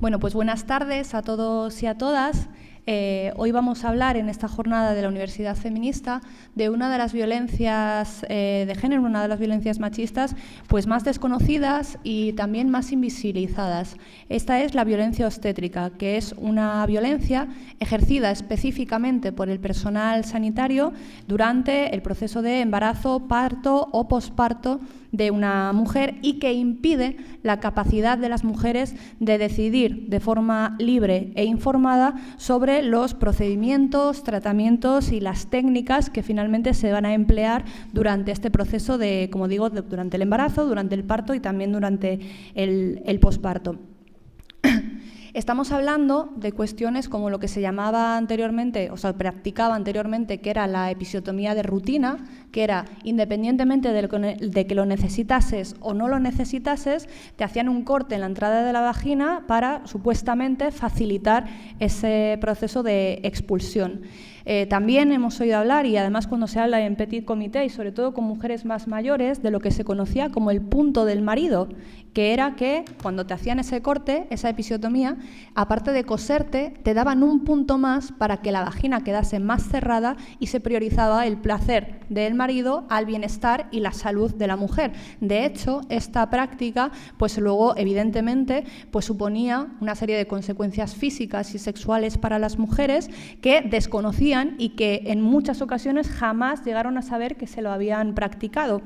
Bueno, pues buenas tardes a todos y a todas. Hoy vamos a hablar en esta jornada de la Universidad Feminista de una de las violencias de género, una de las violencias machistas pues más desconocidas y también más invisibilizadas. Esta es la violencia obstétrica, que es una violencia ejercida específicamente por el personal sanitario durante el proceso de embarazo, parto o posparto de una mujer y que impide la capacidad de las mujeres de decidir de forma libre e informada sobre los procedimientos, tratamientos y las técnicas que finalmente se van a emplear durante este proceso de, como digo, durante el embarazo, durante el parto y también durante el posparto. Estamos hablando de cuestiones como lo que se llamaba anteriormente, o sea, practicaba anteriormente, que era la episiotomía de rutina, que era, independientemente de que lo necesitases o no lo necesitases, te hacían un corte en la entrada de la vagina para, supuestamente, facilitar ese proceso de expulsión. También hemos oído hablar, y además cuando se habla en petit comité y sobre todo con mujeres más mayores, de lo que se conocía como el punto del marido, que era que cuando te hacían ese corte, esa episiotomía, aparte de coserte, te daban un punto más para que la vagina quedase más cerrada y se priorizaba el placer del marido al bienestar y la salud de la mujer. De hecho, esta práctica, pues luego, evidentemente, pues suponía una serie de consecuencias físicas y sexuales para las mujeres que desconocían y que en muchas ocasiones jamás llegaron a saber que se lo habían practicado.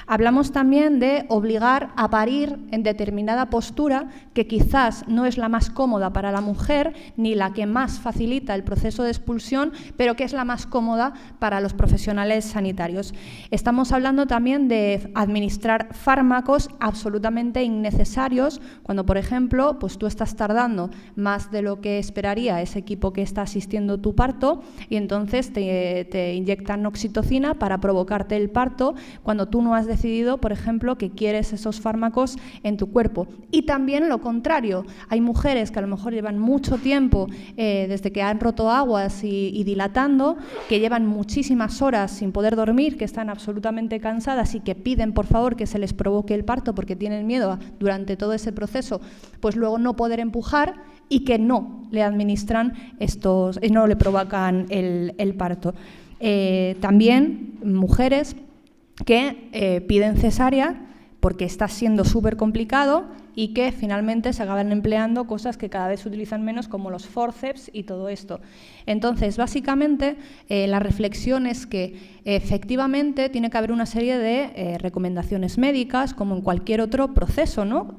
Hablamos también de obligar a parir en determinada postura que quizás no es la más cómoda para la mujer ni la que más facilita el proceso de expulsión, pero que es la más cómoda para los profesionales sanitarios. Estamos hablando también de administrar fármacos absolutamente innecesarios cuando, por ejemplo, pues tú estás tardando más de lo que esperaría ese equipo que está asistiendo a tu parto y entonces te inyectan oxitocina para provocarte el parto cuando tú no has decidido, por ejemplo, que quieres esos fármacos en tu cuerpo. Y también lo contrario, hay mujeres que a lo mejor llevan mucho tiempo desde que han roto aguas y dilatando, que llevan muchísimas horas sin poder dormir, que están absolutamente cansadas y que piden por favor que se les provoque el parto porque tienen miedo durante todo ese proceso, pues luego no poder empujar y que no le administran no le provocan el parto. También mujeres que piden cesárea porque está siendo súper complicado y que finalmente se acaban empleando cosas que cada vez se utilizan menos, como los forceps y todo esto. Entonces, básicamente, la reflexión es que efectivamente tiene que haber una serie de recomendaciones médicas, como en cualquier otro proceso, ¿no?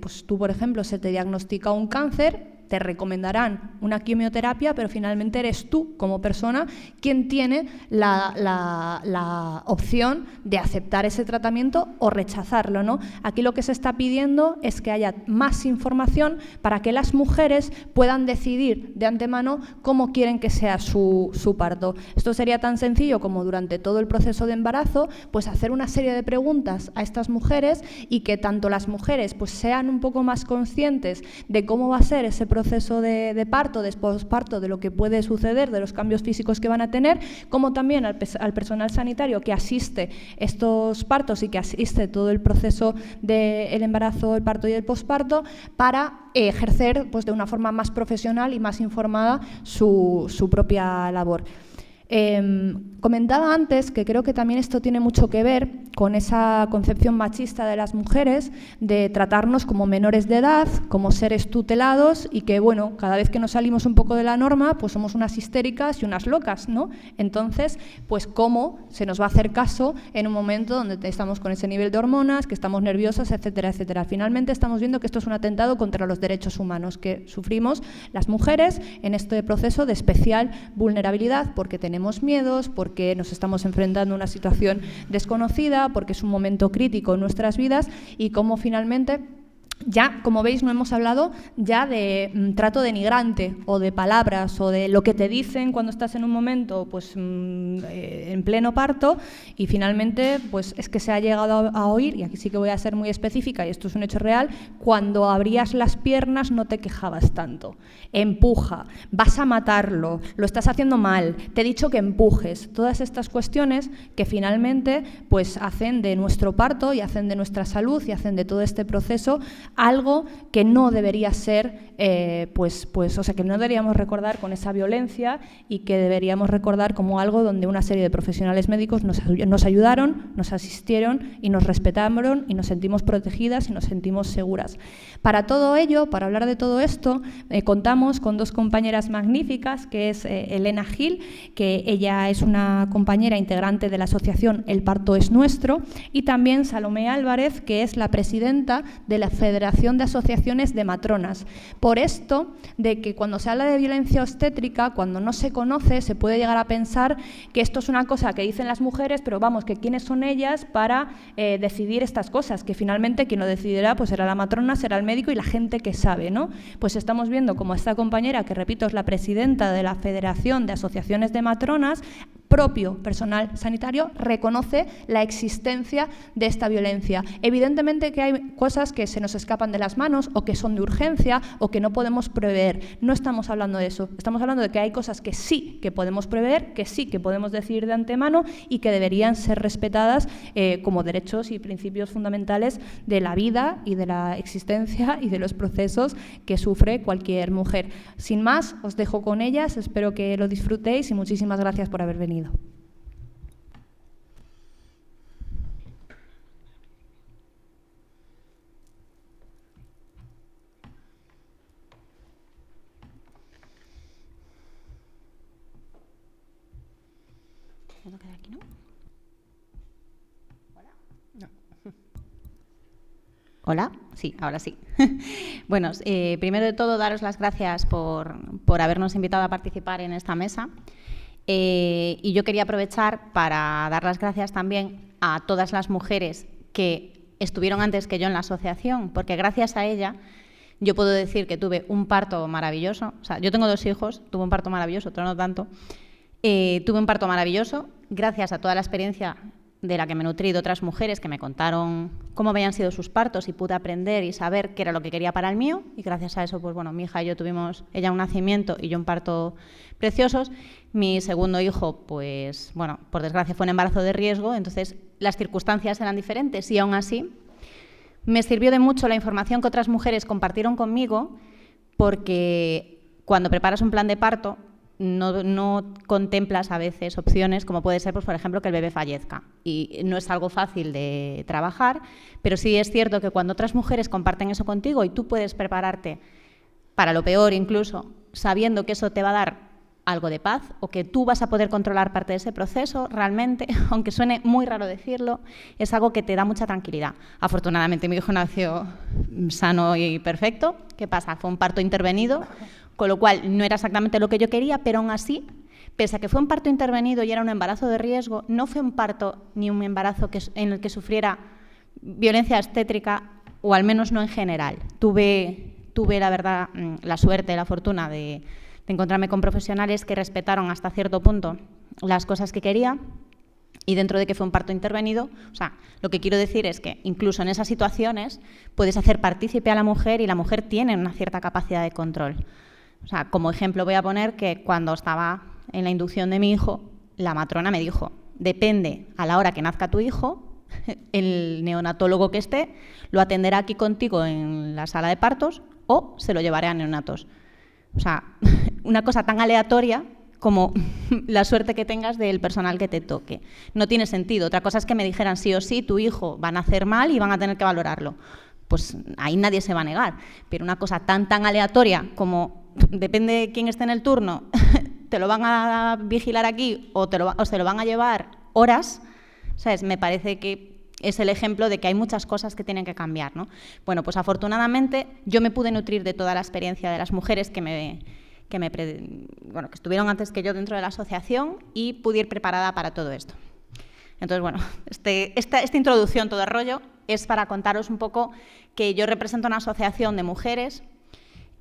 Pues tú, por ejemplo, se te diagnostica un cáncer, te recomendarán una quimioterapia, pero finalmente eres tú, como persona, quien tiene la opción de aceptar ese tratamiento o rechazarlo, ¿no? Aquí lo que se está pidiendo es que haya más información para que las mujeres puedan decidir de antemano cómo quieren que sea su parto. Esto sería tan sencillo como durante todo el proceso de embarazo, pues hacer una serie de preguntas a estas mujeres y que tanto las mujeres pues sean un poco más conscientes de cómo va a ser ese proceso de parto, de posparto, de lo que puede suceder, de los cambios físicos que van a tener, como también al personal sanitario que asiste estos partos y que asiste todo el proceso del embarazo, el parto y el posparto, para ejercer pues de una forma más profesional y más informada su propia labor. Comentaba antes que creo que también esto tiene mucho que ver con esa concepción machista de las mujeres de tratarnos como menores de edad, como seres tutelados y que, bueno, cada vez que nos salimos un poco de la norma, pues somos unas histéricas y unas locas, ¿no? Entonces, pues cómo se nos va a hacer caso en un momento donde estamos con ese nivel de hormonas, que estamos nerviosas, etcétera, etcétera. Finalmente estamos viendo que esto es un atentado contra los derechos humanos que sufrimos las mujeres en este proceso de especial vulnerabilidad porque tenemos miedos, porque nos estamos enfrentando a una situación desconocida, porque es un momento crítico en nuestras vidas y cómo finalmente ya, como veis, no hemos hablado ya de trato denigrante o de palabras o de lo que te dicen cuando estás en un momento pues en pleno parto y finalmente pues es que se ha llegado a oír, y aquí sí que voy a ser muy específica y esto es un hecho real, cuando abrías las piernas no te quejabas tanto, empuja, vas a matarlo, lo estás haciendo mal, te he dicho que empujes, todas estas cuestiones que finalmente pues hacen de nuestro parto y hacen de nuestra salud y hacen de todo este proceso algo que no debería ser, o sea, que no deberíamos recordar con esa violencia y que deberíamos recordar como algo donde una serie de profesionales médicos nos ayudaron, nos asistieron y nos respetaron y nos sentimos protegidas y nos sentimos seguras. Para todo ello, para hablar de todo esto, contamos con dos compañeras magníficas, que es Elena Gil, que ella es una compañera integrante de la asociación El Parto es Nuestro, y también Salomé Álvarez, que es la presidenta de la Federación de Asociaciones de Matronas. Por esto, de que cuando se habla de violencia obstétrica, cuando no se conoce, se puede llegar a pensar que esto es una cosa que dicen las mujeres, pero vamos, que quiénes son ellas para decidir estas cosas, que finalmente quien lo decidirá pues será la matrona, será el médico y la gente que sabe, ¿no? Pues estamos viendo como esta compañera, que repito es la presidenta de la Federación de Asociaciones de Matronas, propio personal sanitario, reconoce la existencia de esta violencia. Evidentemente que hay cosas que se nos escapan de las manos o que son de urgencia o que no podemos prever. No estamos hablando de eso. Estamos hablando de que hay cosas que sí que podemos prever, que sí que podemos decidir de antemano y que deberían ser respetadas como derechos y principios fundamentales de la vida y de la existencia y de los procesos que sufre cualquier mujer. Sin más, os dejo con ellas. Espero que lo disfrutéis y muchísimas gracias por haber venido. ¿Puedo quedar aquí, no? ¿Hola? No. ¿Hola? Sí, ahora sí. Bueno, primero de todo, daros las gracias por habernos invitado a participar en esta mesa. Y yo quería aprovechar para dar las gracias también a todas las mujeres que estuvieron antes que yo en la asociación, porque gracias a ella yo puedo decir que tuve un parto maravilloso. O sea, yo tengo 2 hijos, tuve un parto maravilloso, otro no tanto. Tuve un parto maravilloso gracias a toda la experiencia de la que me nutrí de otras mujeres que me contaron cómo habían sido sus partos y pude aprender y saber qué era lo que quería para el mío. Y gracias a eso, pues bueno, mi hija y yo tuvimos, ella un nacimiento y yo un parto preciosos. Mi segundo hijo, pues bueno, por desgracia fue un embarazo de riesgo, entonces las circunstancias eran diferentes y aún así me sirvió de mucho la información que otras mujeres compartieron conmigo, porque cuando preparas un plan de parto no contemplas a veces opciones como puede ser, pues, por ejemplo, que el bebé fallezca. Y no es algo fácil de trabajar, pero sí es cierto que cuando otras mujeres comparten eso contigo y tú puedes prepararte para lo peor incluso, sabiendo que eso te va a dar algo de paz o que tú vas a poder controlar parte de ese proceso, realmente, aunque suene muy raro decirlo, es algo que te da mucha tranquilidad. Afortunadamente mi hijo nació sano y perfecto. ¿Qué pasa? Fue un parto intervenido, con lo cual no era exactamente lo que yo quería, pero aún así, pese a que fue un parto intervenido y era un embarazo de riesgo, no fue un parto ni un embarazo en el que sufriera violencia obstétrica, o al menos no en general. Tuve la verdad, la suerte, la fortuna de encontrarme con profesionales que respetaron hasta cierto punto las cosas que quería, y dentro de que fue un parto intervenido, o sea, lo que quiero decir es que incluso en esas situaciones puedes hacer partícipe a la mujer y la mujer tiene una cierta capacidad de control. O sea, como ejemplo voy a poner que cuando estaba en la inducción de mi hijo, la matrona me dijo, depende a la hora que nazca tu hijo, el neonatólogo que esté lo atenderá aquí contigo en la sala de partos o se lo llevaré a neonatos. O sea, una cosa tan aleatoria como la suerte que tengas del personal que te toque. No tiene sentido. Otra cosa es que me dijeran sí o sí, tu hijo va a nacer mal y van a tener que valorarlo. Pues ahí nadie se va a negar. Pero una cosa tan aleatoria como depende de quién esté en el turno, te lo van a vigilar aquí o se lo van a llevar horas, ¿sabes? Me parece que es el ejemplo de que hay muchas cosas que tienen que cambiar, ¿no? Bueno, pues afortunadamente yo me pude nutrir de toda la experiencia de las mujeres que estuvieron antes que yo dentro de la asociación y pude ir preparada para todo esto. Entonces, bueno, esta introducción, todo el rollo, es para contaros un poco que yo represento una asociación de mujeres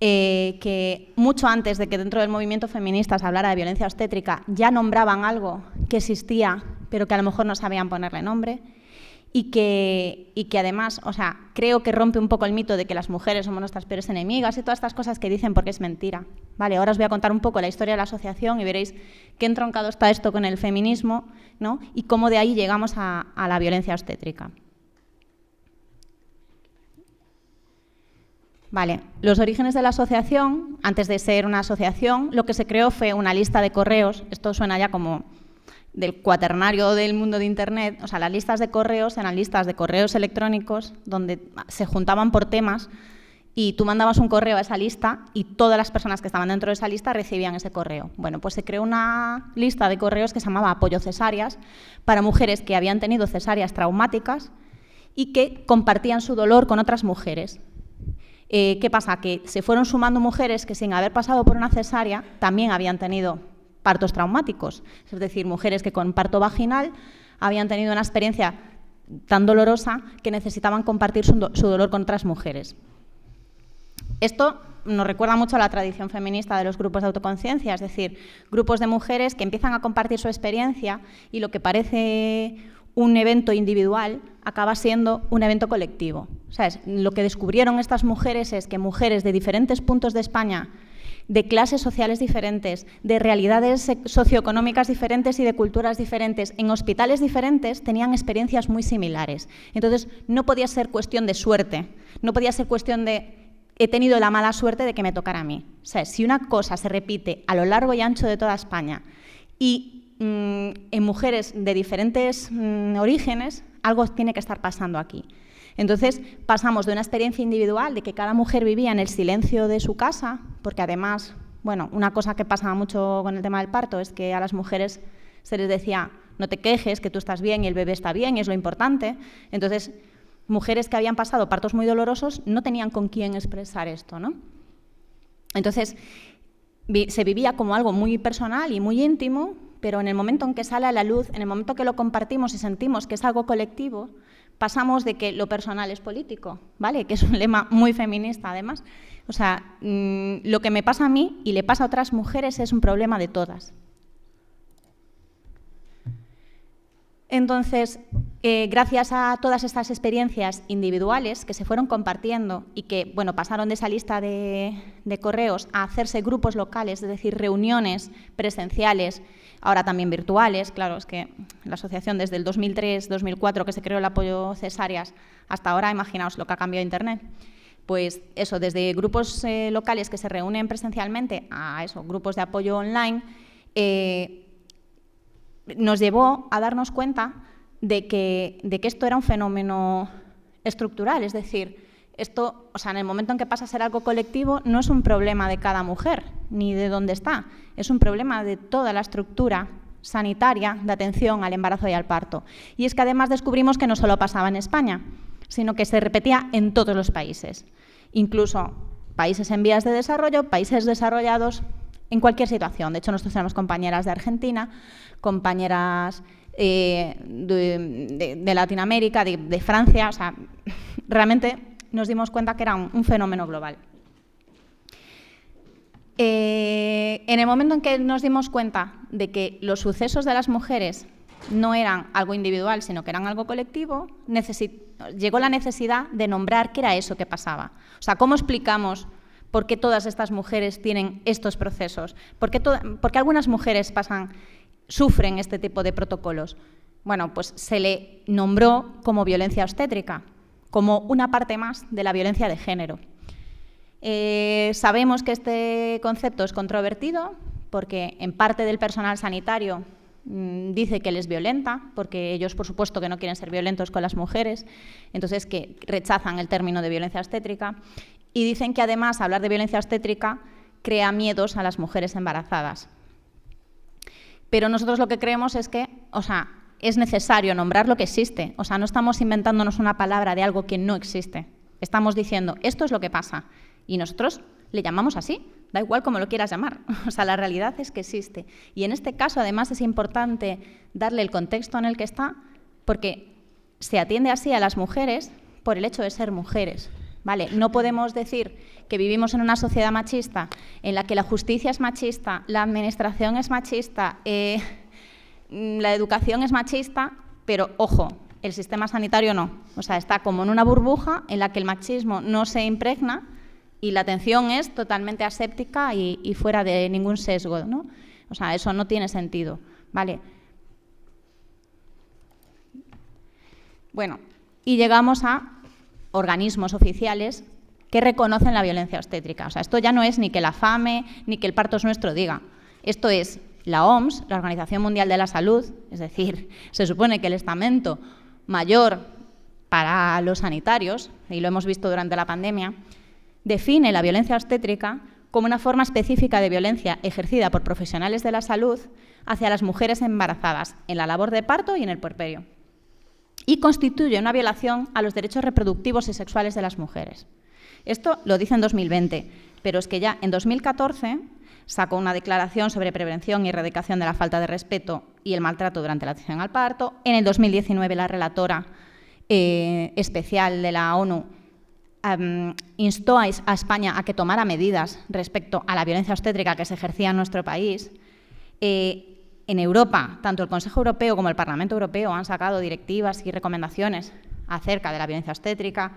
que mucho antes de que dentro del movimiento feminista se hablara de violencia obstétrica ya nombraban algo que existía, pero que a lo mejor no sabían ponerle nombre. Y que además, o sea, creo que rompe un poco el mito de que las mujeres somos nuestras peores enemigas y todas estas cosas que dicen porque es mentira. Vale, ahora os voy a contar un poco la historia de la asociación y veréis qué entroncado está esto con el feminismo, ¿no? Y cómo de ahí llegamos a la violencia obstétrica. Vale, los orígenes de la asociación, antes de ser una asociación, lo que se creó fue una lista de correos. Esto suena ya como del cuaternario del mundo de Internet. O sea, las listas de correos eran listas de correos electrónicos donde se juntaban por temas y tú mandabas un correo a esa lista y todas las personas que estaban dentro de esa lista recibían ese correo. Bueno, pues se creó una lista de correos que se llamaba Apoyo Cesáreas para mujeres que habían tenido cesáreas traumáticas y que compartían su dolor con otras mujeres. ¿Qué pasa? Que se fueron sumando mujeres que sin haber pasado por una cesárea también habían tenido partos traumáticos. Es decir, mujeres que con parto vaginal habían tenido una experiencia tan dolorosa que necesitaban compartir su dolor con otras mujeres. Esto nos recuerda mucho a la tradición feminista de los grupos de autoconciencia, es decir, grupos de mujeres que empiezan a compartir su experiencia y lo que parece un evento individual acaba siendo un evento colectivo. ¿Sabes? Lo que descubrieron estas mujeres es que mujeres de diferentes puntos de España, de clases sociales diferentes, de realidades socioeconómicas diferentes y de culturas diferentes, en hospitales diferentes, tenían experiencias muy similares. Entonces, no podía ser cuestión de suerte, no podía ser cuestión de he tenido la mala suerte de que me tocara a mí. O sea, si una cosa se repite a lo largo y ancho de toda España y en mujeres de diferentes orígenes, algo tiene que estar pasando aquí. Entonces, pasamos de una experiencia individual de que cada mujer vivía en el silencio de su casa, porque además, bueno, una cosa que pasaba mucho con el tema del parto es que a las mujeres se les decía no te quejes, que tú estás bien y el bebé está bien y es lo importante. Entonces, mujeres que habían pasado partos muy dolorosos no tenían con quién expresar esto, ¿no? Entonces, se vivía como algo muy personal y muy íntimo, pero en el momento en que sale a la luz, en el momento que lo compartimos y sentimos que es algo colectivo, pasamos de que lo personal es político, ¿vale? Que es un lema muy feminista, además. O sea, lo que me pasa a mí y le pasa a otras mujeres es un problema de todas. Entonces, gracias a todas estas experiencias individuales que se fueron compartiendo y que, bueno, pasaron de esa lista de correos a hacerse grupos locales, es decir, reuniones presenciales, ahora también virtuales. Claro, es que la asociación desde el 2003-2004 que se creó el apoyo cesáreas hasta ahora, imaginaos lo que ha cambiado Internet. Pues eso, desde grupos locales que se reúnen presencialmente a eso, grupos de apoyo online, nos llevó a darnos cuenta de que esto era un fenómeno estructural, es decir, esto, o sea, en el momento en que pasa a ser algo colectivo, no es un problema de cada mujer, ni de dónde está, es un problema de toda la estructura sanitaria de atención al embarazo y al parto. Y es que además descubrimos que no solo pasaba en España, sino que se repetía en todos los países, incluso países en vías de desarrollo, países desarrollados, en cualquier situación. De hecho, nosotros tenemos compañeras de Argentina, compañeras de Latinoamérica, de Francia, o sea, realmente nos dimos cuenta que era un fenómeno global. En el momento en que nos dimos cuenta de que los sucesos de las mujeres no eran algo individual, sino que eran algo colectivo, llegó la necesidad de nombrar qué era eso que pasaba. O sea, ¿cómo explicamos por qué todas estas mujeres tienen estos procesos? ¿Por qué algunas mujeres sufren este tipo de protocolos? Bueno, pues se le nombró como violencia obstétrica, como una parte más de la violencia de género. Sabemos que este concepto es controvertido porque en parte del personal sanitario dice que les violenta, porque ellos, por supuesto, que no quieren ser violentos con las mujeres, entonces que rechazan el término de violencia obstétrica, y dicen que además hablar de violencia obstétrica crea miedos a las mujeres embarazadas. Pero nosotros lo que creemos es que, o sea, es necesario nombrar lo que existe. O sea, no estamos inventándonos una palabra de algo que no existe. Estamos diciendo, esto es lo que pasa. Y nosotros le llamamos así, da igual como lo quieras llamar. O sea, la realidad es que existe. Y en este caso, además, es importante darle el contexto en el que está, porque se atiende así a las mujeres por el hecho de ser mujeres. ¿Vale? No podemos decir que vivimos en una sociedad machista, en la que la justicia es machista, la administración es machista, la educación es machista, pero, ojo, el sistema sanitario no. O sea, está como en una burbuja en la que el machismo no se impregna y la atención es totalmente aséptica y fuera de ningún sesgo, ¿no? O sea, eso no tiene sentido, ¿vale? Bueno, y llegamos a organismos oficiales que reconocen la violencia obstétrica. O sea, esto ya no es ni que la FAME ni que el Parto es Nuestro diga. Esto es la OMS, la Organización Mundial de la Salud, es decir, se supone que el estamento mayor para los sanitarios, y lo hemos visto durante la pandemia, define la violencia obstétrica como una forma específica de violencia ejercida por profesionales de la salud hacia las mujeres embarazadas en la labor de parto y en el puerperio, y constituye una violación a los derechos reproductivos y sexuales de las mujeres. Esto lo dice en 2020, pero es que ya en 2014 sacó una declaración sobre prevención y erradicación de la falta de respeto y el maltrato durante la atención al parto. En el 2019 la relatora especial de la ONU instó a España a que tomara medidas respecto a la violencia obstétrica que se ejercía en nuestro país. En Europa, tanto el Consejo Europeo como el Parlamento Europeo han sacado directivas y recomendaciones acerca de la violencia obstétrica.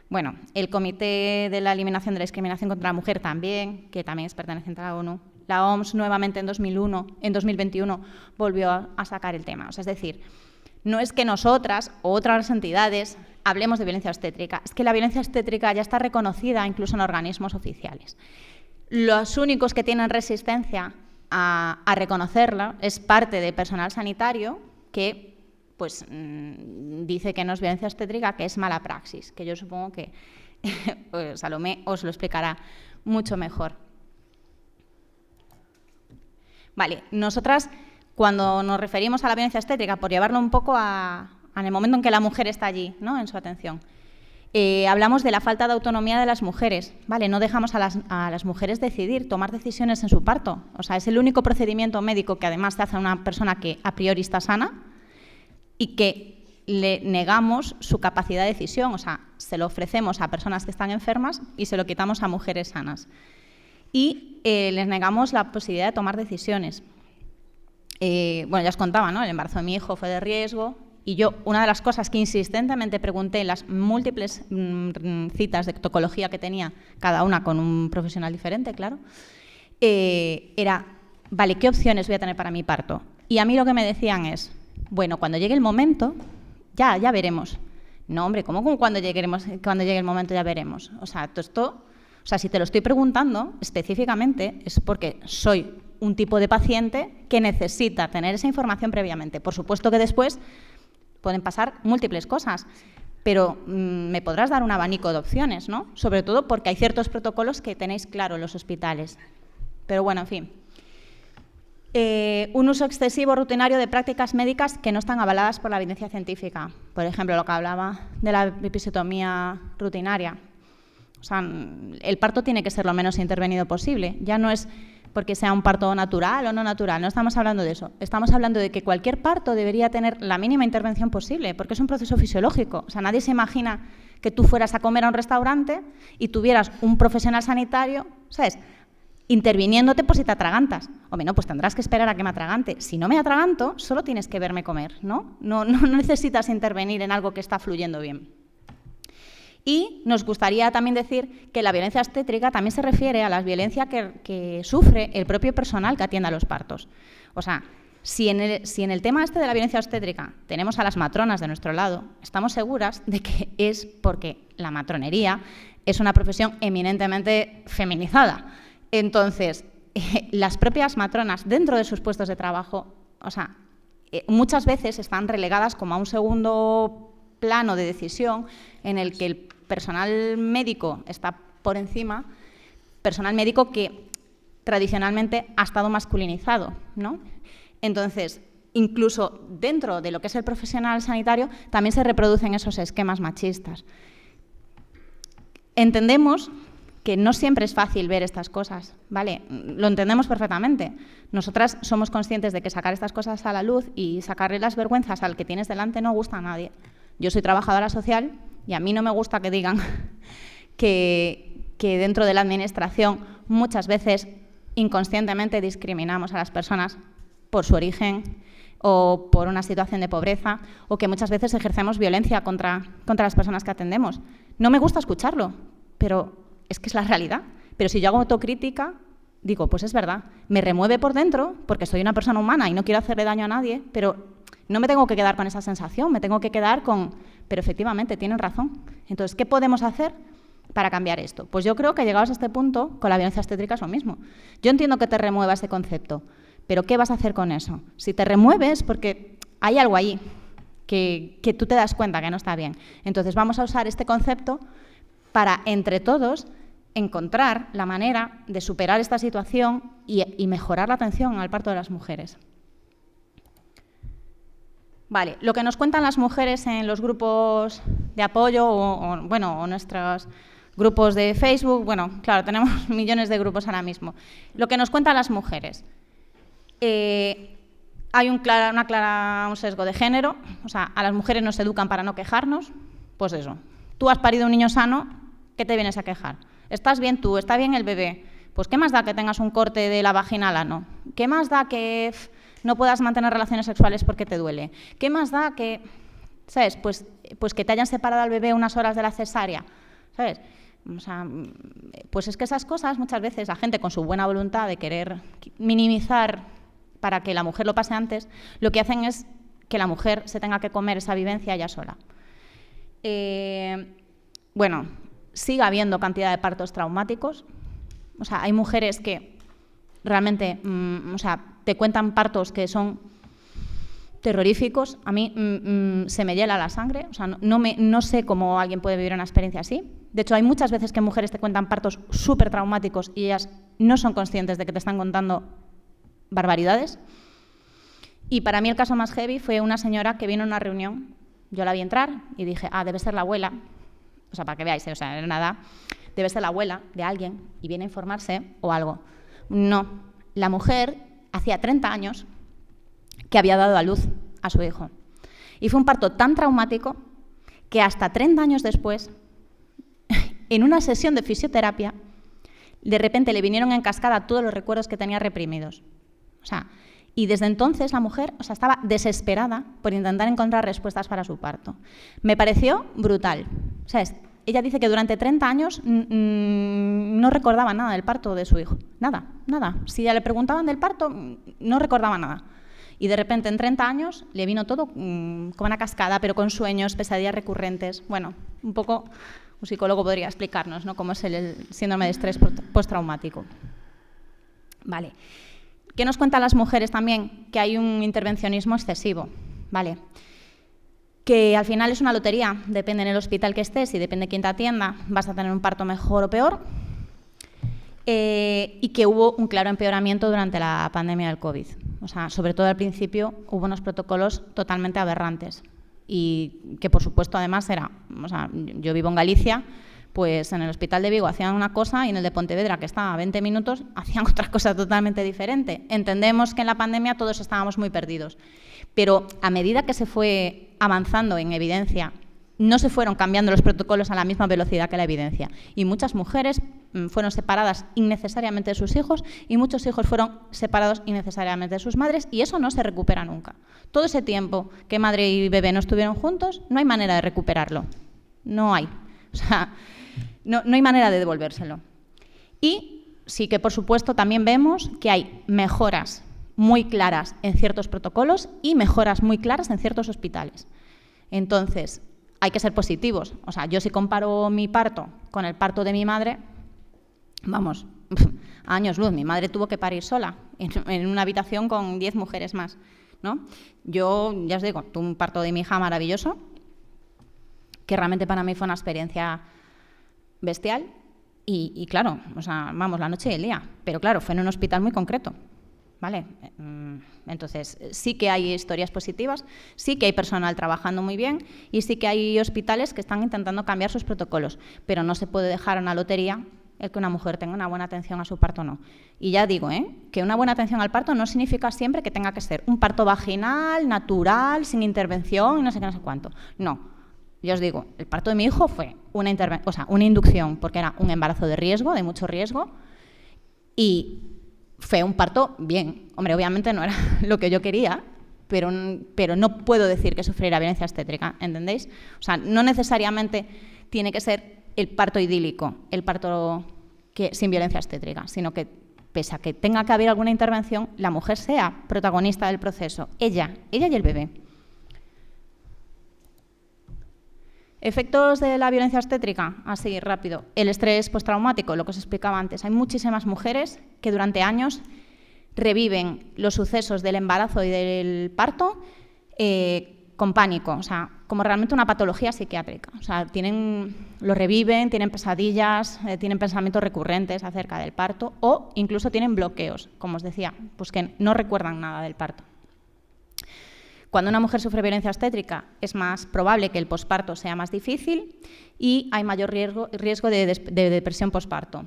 Bueno, el Comité de la Eliminación de la Discriminación contra la Mujer también, que también es perteneciente a la ONU. La OMS nuevamente en 2021 volvió a sacar el tema. O sea, es decir, no es que nosotras o otras entidades hablemos de violencia obstétrica, es que la violencia obstétrica ya está reconocida incluso en organismos oficiales. Los únicos que tienen resistencia a reconocerla es parte del personal sanitario que pues dice que no es violencia obstétrica, que es mala praxis, que yo supongo que pues, Salomé os lo explicará mucho mejor. Vale, nosotras cuando nos referimos a la violencia obstétrica, por llevarlo un poco en el momento en que la mujer está allí, ¿no?, en su atención, hablamos de la falta de autonomía de las mujeres, ¿vale? No dejamos a las mujeres decidir, tomar decisiones en su parto. O sea, es el único procedimiento médico que además se hace a una persona que a priori está sana y que le negamos su capacidad de decisión. O sea, se lo ofrecemos a personas que están enfermas y se lo quitamos a mujeres sanas. Y les negamos la posibilidad de tomar decisiones. Bueno, ya os contaba, ¿no? El embarazo de mi hijo fue de riesgo. Y yo, una de las cosas que insistentemente pregunté en las múltiples citas de tocología que tenía, cada una con un profesional diferente, claro, era, vale, ¿qué opciones voy a tener para mi parto? Y a mí lo que me decían es, bueno, cuando llegue el momento, ya veremos. No, hombre, ¿cómo cuando llegue el momento ya veremos? O sea, si te lo estoy preguntando específicamente es porque soy un tipo de paciente que necesita tener esa información previamente. Por supuesto que después pueden pasar múltiples cosas, pero me podrás dar un abanico de opciones, ¿no? Sobre todo porque hay ciertos protocolos que tenéis claro en los hospitales. Pero bueno, en fin. Un uso excesivo rutinario de prácticas médicas que no están avaladas por la evidencia científica. Por ejemplo, lo que hablaba de la episiotomía rutinaria. O sea, el parto tiene que ser lo menos intervenido posible. Ya no es porque sea un parto natural o no natural, no estamos hablando de eso. Estamos hablando de que cualquier parto debería tener la mínima intervención posible, porque es un proceso fisiológico. O sea, nadie se imagina que tú fueras a comer a un restaurante y tuvieras un profesional sanitario, ¿sabes?, interviniéndote por si te atragantas. Hombre, no, pues tendrás que esperar a que me atragante. Si no me atraganto, solo tienes que verme comer, ¿no? No necesitas intervenir en algo que está fluyendo bien. Y nos gustaría también decir que la violencia obstétrica también se refiere a la violencia que sufre el propio personal que atiende a los partos. O sea, si en el tema este de la violencia obstétrica tenemos a las matronas de nuestro lado, estamos seguras de que es porque la matronería es una profesión eminentemente feminizada. Entonces, las propias matronas dentro de sus puestos de trabajo, o sea, muchas veces están relegadas como a un segundo plano de decisión en el que el personal médico está por encima, personal médico que tradicionalmente ha estado masculinizado, ¿no? Entonces, incluso dentro de lo que es el profesional sanitario también se reproducen esos esquemas machistas. Entendemos que no siempre es fácil ver estas cosas, ¿vale? Lo entendemos perfectamente. Nosotras somos conscientes de que sacar estas cosas a la luz y sacarle las vergüenzas al que tienes delante no gusta a nadie. Yo soy trabajadora social y a mí no me gusta que digan que dentro de la administración muchas veces inconscientemente discriminamos a las personas por su origen o por una situación de pobreza, o que muchas veces ejercemos violencia contra las personas que atendemos. No me gusta escucharlo, pero es que es la realidad. Pero si yo hago autocrítica, digo, pues es verdad, me remueve por dentro porque soy una persona humana y no quiero hacerle daño a nadie, pero no me tengo que quedar con esa sensación, me tengo que quedar con, pero efectivamente, tienen razón. Entonces, ¿qué podemos hacer? para cambiar esto? Pues yo creo que llegados a este punto, con la violencia obstétrica es lo mismo. Yo entiendo que te remueva ese concepto, pero ¿qué vas a hacer con eso? Si te remueves, porque hay algo ahí que tú te das cuenta que no está bien. Entonces vamos a usar este concepto para, entre todos, encontrar la manera de superar esta situación y mejorar la atención al parto de las mujeres. Vale, lo que nos cuentan las mujeres en los grupos de apoyo o nuestros grupos de Facebook, bueno, claro, tenemos millones de grupos ahora mismo. Lo que nos cuentan las mujeres. Hay un sesgo de género, o sea, a las mujeres nos educan para no quejarnos, pues eso. Tú has parido un niño sano, ¿qué te vienes a quejar? ¿Estás bien tú? ¿Está bien el bebé? Pues ¿qué más da que tengas un corte de la vagina al ano? ¿Qué más da que no puedas mantener relaciones sexuales porque te duele? ¿Qué más da que, sabes, pues que te hayan separado al bebé unas horas de la cesárea? ¿Sabes? O sea, pues es que esas cosas muchas veces la gente con su buena voluntad de querer minimizar para que la mujer lo pase antes, lo que hacen es que la mujer se tenga que comer esa vivencia ella sola. Bueno, sigue habiendo cantidad de partos traumáticos. O sea, hay mujeres que realmente te cuentan partos que son terroríficos. A mí se me hiela la sangre. O sea, no sé cómo alguien puede vivir una experiencia así. De hecho, hay muchas veces que mujeres te cuentan partos súper traumáticos y ellas no son conscientes de que te están contando barbaridades. Y para mí el caso más heavy fue una señora que vino a una reunión. Yo la vi entrar y dije, debe ser la abuela. O sea, para que veáis, o sea, era nada. Debe ser la abuela de alguien y viene a informarse o algo. No, la mujer hacía 30 años que había dado a luz a su hijo. Y fue un parto tan traumático que hasta 30 años después, en una sesión de fisioterapia, de repente le vinieron en cascada todos los recuerdos que tenía reprimidos. O sea, y desde entonces la mujer estaba desesperada por intentar encontrar respuestas para su parto. Me pareció brutal. ¿Sabes? Ella dice que durante 30 años no recordaba nada del parto de su hijo. Nada, nada. Si ya le preguntaban del parto, no recordaba nada. Y de repente en 30 años le vino todo como una cascada, pero con sueños, pesadillas recurrentes. Bueno, un poco un psicólogo podría explicarnos, ¿no?, cómo es el síndrome de estrés postraumático. Vale. ¿Qué nos cuentan las mujeres también? Que hay un intervencionismo excesivo, ¿vale? Que al final es una lotería, depende en el hospital que estés y depende quién te atienda, vas a tener un parto mejor o peor. Y que hubo un claro empeoramiento durante la pandemia del COVID. O sea, sobre todo al principio hubo unos protocolos totalmente aberrantes y que, por supuesto, además yo vivo en Galicia, pues en el hospital de Vigo hacían una cosa y en el de Pontevedra, que está a 20 minutos, hacían otra cosa totalmente diferente. Entendemos que en la pandemia todos estábamos muy perdidos, pero a medida que se fue avanzando en evidencia, no se fueron cambiando los protocolos a la misma velocidad que la evidencia. Y muchas mujeres fueron separadas innecesariamente de sus hijos y muchos hijos fueron separados innecesariamente de sus madres, y eso no se recupera nunca. Todo ese tiempo que madre y bebé no estuvieron juntos, no hay manera de recuperarlo. No hay. O sea, no hay manera de devolvérselo. Y sí que, por supuesto, también vemos que hay mejoras muy claras en ciertos protocolos y mejoras muy claras en ciertos hospitales. Entonces, hay que ser positivos. O sea, yo si comparo mi parto con el parto de mi madre, vamos, a años luz. Mi madre tuvo que parir sola en una habitación con 10 mujeres más, ¿no? Yo, ya os digo, tuve un parto de mi hija maravilloso, que realmente para mí fue una experiencia bestial y claro, o sea, vamos, la noche y el día. Pero claro, fue en un hospital muy concreto, ¿vale? Entonces, sí que hay historias positivas, sí que hay personal trabajando muy bien y sí que hay hospitales que están intentando cambiar sus protocolos, pero no se puede dejar a una lotería el que una mujer tenga una buena atención a su parto o no. Y ya digo, que una buena atención al parto no significa siempre que tenga que ser un parto vaginal, natural, sin intervención y no sé qué, no sé cuánto. No. Ya os digo, el parto de mi hijo fue una inducción, porque era un embarazo de riesgo, de mucho riesgo, y fue un parto bien. Hombre, obviamente no era lo que yo quería, pero no puedo decir que sufriera violencia obstétrica, ¿entendéis? O sea, no necesariamente tiene que ser el parto idílico, el parto sin violencia obstétrica, sino que, pese a que tenga que haber alguna intervención, la mujer sea protagonista del proceso, ella y el bebé. Efectos de la violencia obstétrica, así rápido. El estrés postraumático, lo que os explicaba antes. Hay muchísimas mujeres que durante años reviven los sucesos del embarazo y del parto con pánico, o sea, como realmente una patología psiquiátrica. O sea, lo reviven, tienen pesadillas, tienen pensamientos recurrentes acerca del parto o incluso tienen bloqueos, como os decía, pues que no recuerdan nada del parto. Cuando una mujer sufre violencia obstétrica es más probable que el posparto sea más difícil y hay mayor riesgo de depresión posparto.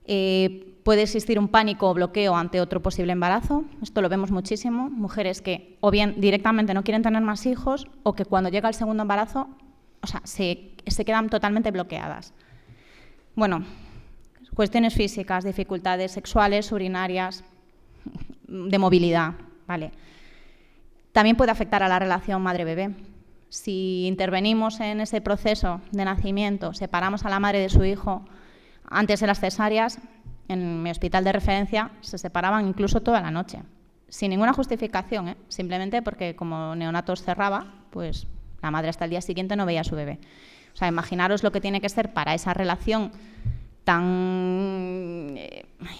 Puede existir un pánico o bloqueo ante otro posible embarazo. Esto lo vemos muchísimo. Mujeres que o bien directamente no quieren tener más hijos o que cuando llega el segundo embarazo, o sea, se quedan totalmente bloqueadas. Bueno, cuestiones físicas, dificultades sexuales, urinarias, de movilidad, ¿vale? También puede afectar a la relación madre-bebé. Si intervenimos en ese proceso de nacimiento, separamos a la madre de su hijo antes de las cesáreas, en mi hospital de referencia se separaban incluso toda la noche, sin ninguna justificación, simplemente porque como neonatos cerraba, pues la madre hasta el día siguiente no veía a su bebé. O sea, imaginaros lo que tiene que ser para esa relación tan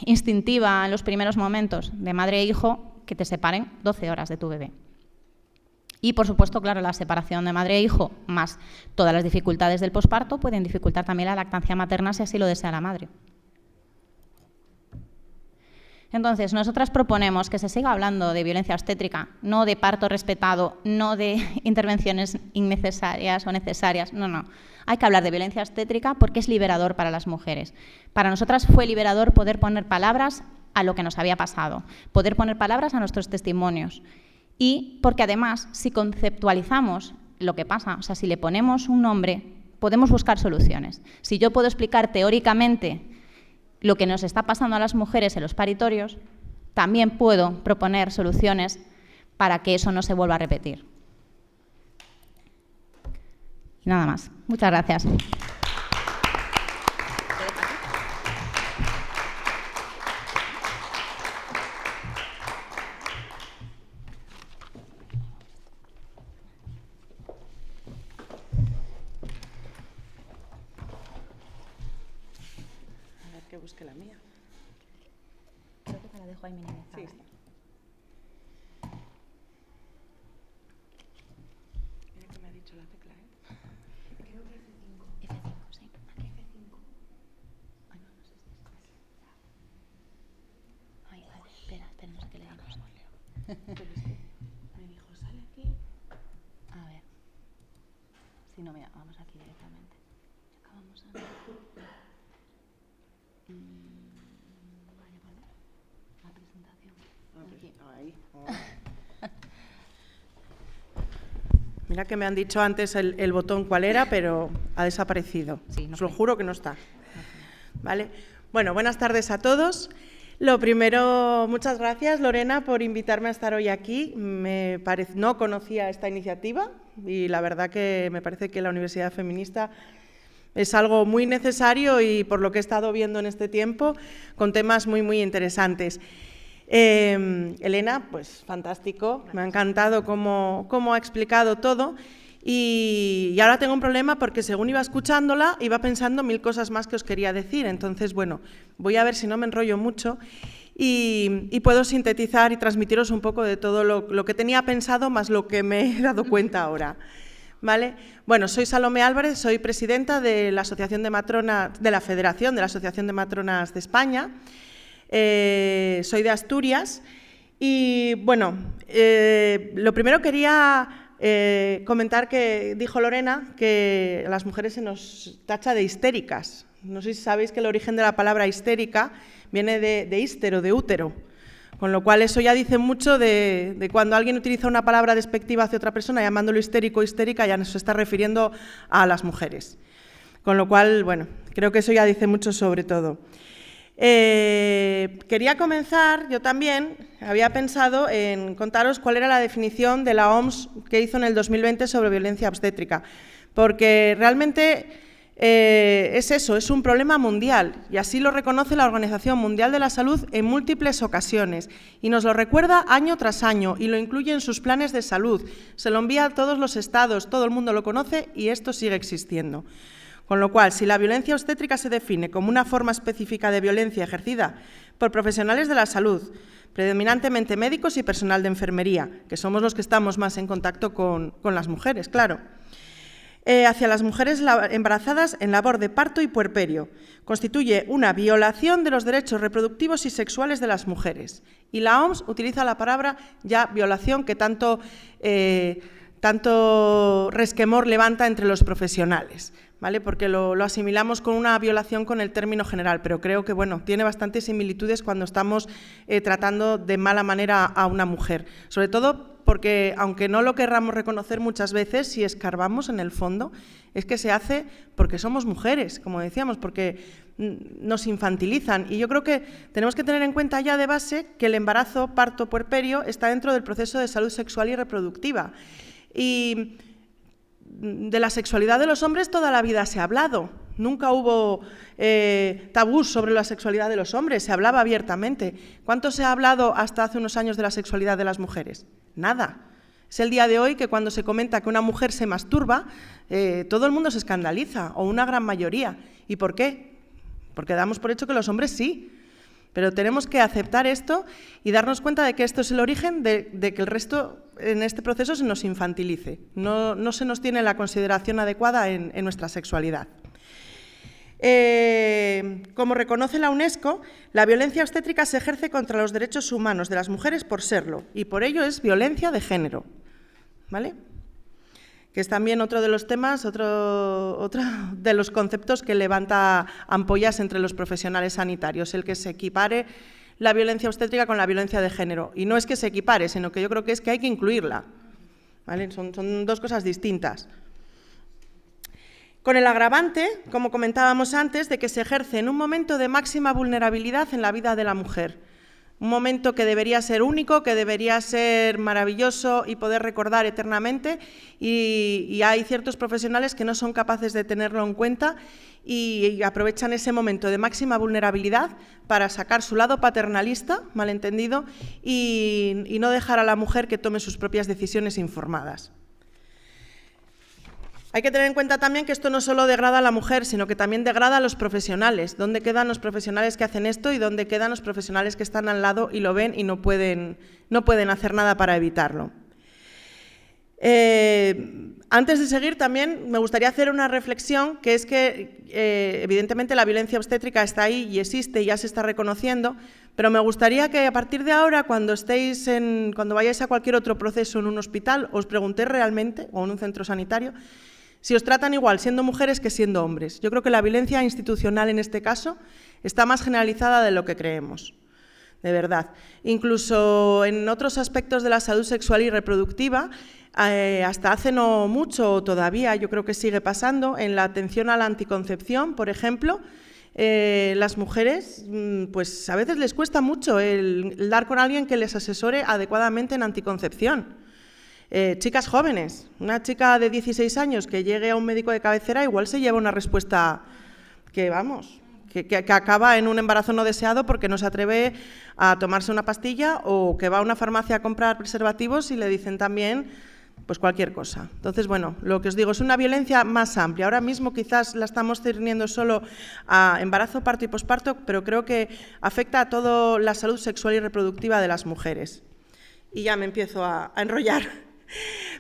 instintiva en los primeros momentos de madre e hijo que te separen 12 horas de tu bebé. Y, por supuesto, claro, la separación de madre e hijo, más todas las dificultades del posparto, pueden dificultar también la lactancia materna si así lo desea la madre. Entonces, nosotras proponemos que se siga hablando de violencia obstétrica, no de parto respetado, no de intervenciones innecesarias o necesarias, no. Hay que hablar de violencia obstétrica porque es liberador para las mujeres. Para nosotras fue liberador poder poner palabras a lo que nos había pasado, poder poner palabras a nuestros testimonios. Y porque además, si conceptualizamos lo que pasa, o sea, si le ponemos un nombre, podemos buscar soluciones. Si yo puedo explicar teóricamente lo que nos está pasando a las mujeres en los paritorios, también puedo proponer soluciones para que eso no se vuelva a repetir. Y nada más. Muchas gracias. Que busque la mía. Creo que te la dejo ahí minimizada. Sí, está. Mira que me ha dicho la tecla, ¿eh? Creo que F5. F5, sí. Aquí F5. Ay, no sé si es aquí. Ay, vale. Espera, no sé qué le damos. Pero es que me dijo, sale aquí. A ver. Si no, mira, vamos aquí directamente. Acabamos a... Vale. La presentación. Aquí. Ahí. Mira que me han dicho antes el botón cuál era, pero ha desaparecido. Sí, no Os lo fue. juro que no está. ¿Vale? Bueno, buenas tardes a todos. Lo primero, muchas gracias, Lorena, por invitarme a estar hoy aquí. No conocía esta iniciativa y la verdad que me parece que la Universidad Feminista es algo muy necesario y por lo que he estado viendo en este tiempo, con temas muy, muy interesantes. Elena, pues fantástico, me ha encantado cómo ha explicado todo y ahora tengo un problema porque según iba escuchándola iba pensando 1000 cosas más que os quería decir, entonces bueno, voy a ver si no me enrollo mucho y puedo sintetizar y transmitiros un poco de todo lo que tenía pensado más lo que me he dado cuenta ahora. ¿Vale? Bueno, soy Salomé Álvarez, soy presidenta de la Asociación de Matronas, de la Federación de la Asociación de Matronas de España. Soy de Asturias y, bueno, lo primero quería comentar que dijo Lorena que a las mujeres se nos tacha de histéricas. No sé si sabéis que el origen de la palabra histérica viene de hístero, de útero. Con lo cual eso ya dice mucho de cuando alguien utiliza una palabra despectiva hacia otra persona, llamándolo histérico o histérica, ya se está refiriendo a las mujeres. Con lo cual, bueno, creo que eso ya dice mucho sobre todo. Quería comenzar, yo también había pensado en contaros cuál era la definición de la OMS que hizo en el 2020 sobre violencia obstétrica, porque realmente es eso, es un problema mundial, y así lo reconoce la Organización Mundial de la Salud en múltiples ocasiones, y nos lo recuerda año tras año, y lo incluye en sus planes de salud, se lo envía a todos los estados, todo el mundo lo conoce, y esto sigue existiendo. Con lo cual, si la violencia obstétrica se define como una forma específica de violencia ejercida por profesionales de la salud, predominantemente médicos y personal de enfermería, que somos los que estamos más en contacto con las mujeres, claro, hacia las mujeres embarazadas en labor de parto y puerperio. Constituye una violación de los derechos reproductivos y sexuales de las mujeres. Y la OMS utiliza la palabra ya violación que tanto resquemor levanta entre los profesionales, ¿vale? Porque lo asimilamos con una violación con el término general, pero creo que bueno, tiene bastantes similitudes cuando estamos tratando de mala manera a una mujer, sobre todo porque, aunque no lo querramos reconocer muchas veces, si escarbamos en el fondo, es que se hace porque somos mujeres, como decíamos, porque nos infantilizan. Y yo creo que tenemos que tener en cuenta ya de base que el embarazo, parto, puerperio está dentro del proceso de salud sexual y reproductiva. Y de la sexualidad de los hombres toda la vida se ha hablado. Nunca hubo tabús sobre la sexualidad de los hombres, se hablaba abiertamente. ¿Cuánto se ha hablado hasta hace unos años de la sexualidad de las mujeres? Nada. Es el día de hoy que cuando se comenta que una mujer se masturba, todo el mundo se escandaliza, o una gran mayoría. ¿Y por qué? Porque damos por hecho que los hombres sí. Pero tenemos que aceptar esto y darnos cuenta de que esto es el origen de que el resto en este proceso se nos infantilice. No se nos tiene la consideración adecuada en nuestra sexualidad. Como reconoce la UNESCO, la violencia obstétrica se ejerce contra los derechos humanos de las mujeres por serlo, y por ello es violencia de género, ¿vale? Que es también otro de los temas, otro de los conceptos que levanta ampollas entre los profesionales sanitarios, el que se equipare la violencia obstétrica con la violencia de género. Y no es que se equipare, sino que yo creo que es que hay que incluirla, ¿vale? Son dos cosas distintas. Con el agravante, como comentábamos antes, de que se ejerce en un momento de máxima vulnerabilidad en la vida de la mujer. Un momento que debería ser único, que debería ser maravilloso y poder recordar eternamente, y hay ciertos profesionales que no son capaces de tenerlo en cuenta y aprovechan ese momento de máxima vulnerabilidad para sacar su lado paternalista, malentendido, y no dejar a la mujer que tome sus propias decisiones informadas. Hay que tener en cuenta también que esto no solo degrada a la mujer, sino que también degrada a los profesionales. ¿Dónde quedan los profesionales que hacen esto y dónde quedan los profesionales que están al lado y lo ven y no pueden hacer nada para evitarlo? Antes de seguir, también me gustaría hacer una reflexión, que es que evidentemente la violencia obstétrica está ahí y existe y ya se está reconociendo, pero me gustaría que a partir de ahora, cuando vayáis a cualquier otro proceso en un hospital, os preguntéis realmente, o en un centro sanitario, si os tratan igual siendo mujeres que siendo hombres. Yo creo que la violencia institucional en este caso está más generalizada de lo que creemos, de verdad. Incluso en otros aspectos de la salud sexual y reproductiva, hasta hace no mucho todavía, yo creo que sigue pasando, en la atención a la anticoncepción, por ejemplo, las mujeres, pues a veces les cuesta mucho el dar con alguien que les asesore adecuadamente en anticoncepción. Chicas jóvenes, una chica de 16 años que llegue a un médico de cabecera igual se lleva una respuesta que, vamos, que acaba en un embarazo no deseado porque no se atreve a tomarse una pastilla, o que va a una farmacia a comprar preservativos y le dicen también pues cualquier cosa. Entonces, bueno, lo que os digo es una violencia más amplia. Ahora mismo quizás la estamos cerniendo solo a embarazo, parto y posparto, pero creo que afecta a toda la salud sexual y reproductiva de las mujeres. Y ya me empiezo a enrollar.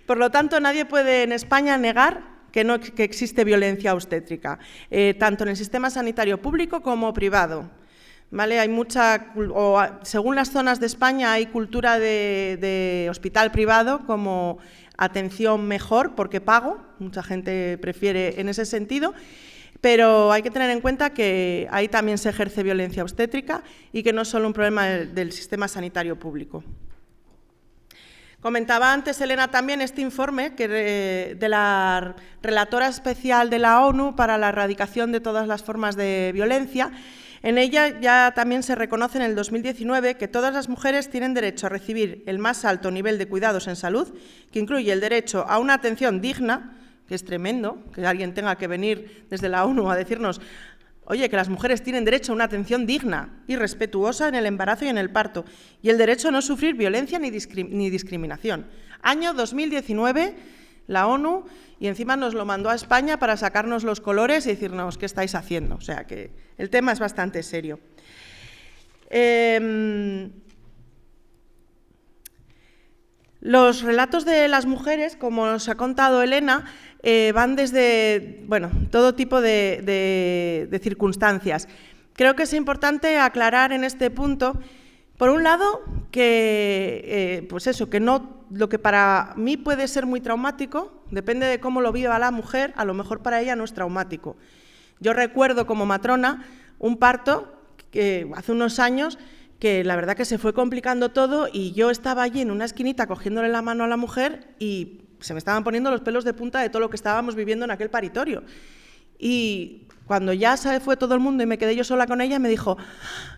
Por lo tanto, nadie puede en España negar que existe violencia obstétrica, tanto en el sistema sanitario público como privado. ¿Vale? Hay según las zonas de España, hay cultura de hospital privado como atención mejor porque pago, mucha gente prefiere en ese sentido, pero hay que tener en cuenta que ahí también se ejerce violencia obstétrica y que no es solo un problema del sistema sanitario público. Comentaba antes, Elena, también este informe de la relatora especial de la ONU para la erradicación de todas las formas de violencia. En ella ya también se reconoce en el 2019 que todas las mujeres tienen derecho a recibir el más alto nivel de cuidados en salud, que incluye el derecho a una atención digna, que es tremendo, que alguien tenga que venir desde la ONU a decirnos, oye, que las mujeres tienen derecho a una atención digna y respetuosa en el embarazo y en el parto, y el derecho a no sufrir violencia ni discriminación. Año 2019, la ONU, y encima nos lo mandó a España para sacarnos los colores y decirnos qué estáis haciendo. O sea que el tema es bastante serio. Los relatos de las mujeres, como nos ha contado Elena, van desde todo tipo de circunstancias. Creo que es importante aclarar en este punto, por un lado, que lo que para mí puede ser muy traumático, depende de cómo lo viva la mujer, a lo mejor para ella no es traumático. Yo recuerdo como matrona un parto que hace unos años que la verdad que se fue complicando todo y yo estaba allí en una esquinita cogiéndole la mano a la mujer y se me estaban poniendo los pelos de punta de todo lo que estábamos viviendo en aquel paritorio. Y cuando ya se fue todo el mundo y me quedé yo sola con ella, me dijo,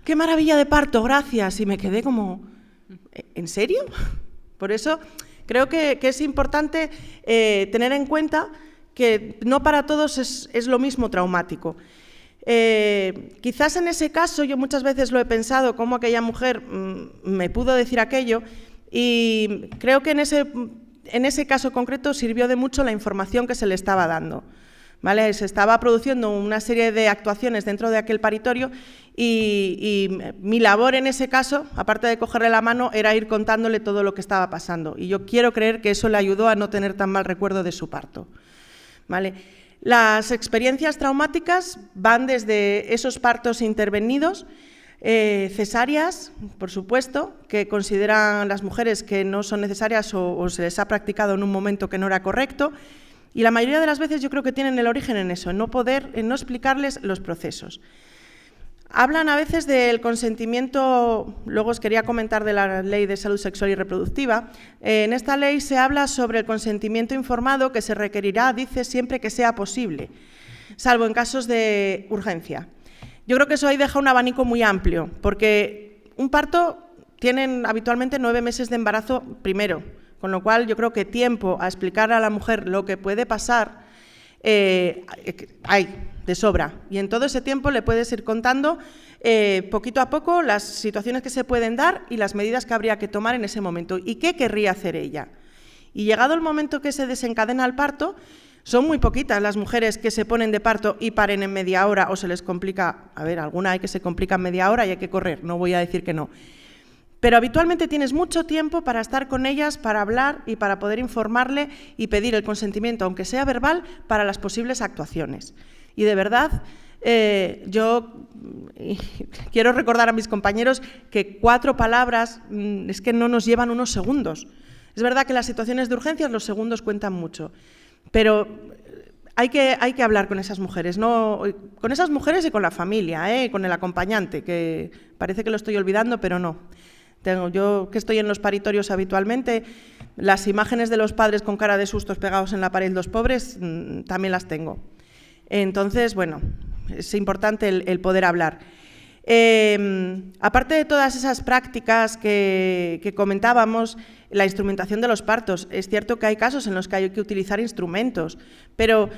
¡qué maravilla de parto, gracias! Y me quedé como, ¿en serio? Por eso creo que es importante tener en cuenta que no para todos es lo mismo traumático. Quizás en ese caso, yo muchas veces lo he pensado, cómo aquella mujer me pudo decir aquello, y creo que en ese caso concreto sirvió de mucho la información que se le estaba dando. ¿Vale? Se estaba produciendo una serie de actuaciones dentro de aquel paritorio y mi labor en ese caso, aparte de cogerle la mano, era ir contándole todo lo que estaba pasando. Y yo quiero creer que eso le ayudó a no tener tan mal recuerdo de su parto. ¿Vale? Las experiencias traumáticas van desde esos partos intervenidos, cesáreas, por supuesto, que consideran las mujeres que no son necesarias o se les ha practicado en un momento que no era correcto, y la mayoría de las veces yo creo que tienen el origen en eso, en no explicarles los procesos. Hablan a veces del consentimiento, luego os quería comentar de la Ley de Salud Sexual y Reproductiva. En esta ley se habla sobre el consentimiento informado que se requerirá, dice, siempre que sea posible, salvo en casos de urgencia. Yo creo que eso ahí deja un abanico muy amplio, porque un parto tienen habitualmente 9 meses de embarazo primero, con lo cual yo creo que tiempo a explicar a la mujer lo que puede pasar hay de sobra, y en todo ese tiempo le puedes ir contando poquito a poco las situaciones que se pueden dar y las medidas que habría que tomar en ese momento y qué querría hacer ella. Y llegado el momento que se desencadena el parto, son muy poquitas las mujeres que se ponen de parto y paren en media hora o se les complica, a ver, alguna hay que se complica en media hora y hay que correr, no voy a decir que no. Pero habitualmente tienes mucho tiempo para estar con ellas, para hablar y para poder informarle y pedir el consentimiento, aunque sea verbal, para las posibles actuaciones. Y de verdad, yo quiero recordar a mis compañeros que 4 palabras es que no nos llevan unos segundos. Es verdad que en las situaciones de urgencias los segundos cuentan mucho, pero hay que hablar con esas mujeres, ¿no? Con esas mujeres y con la familia, con el acompañante, que parece que lo estoy olvidando, pero no. Yo que estoy en los paritorios habitualmente, las imágenes de los padres con cara de sustos pegados en la pared, los pobres, también las tengo. Entonces, bueno, es importante el poder hablar. Aparte de todas esas prácticas que comentábamos, la instrumentación de los partos, es cierto que hay casos en los que hay que utilizar instrumentos, pero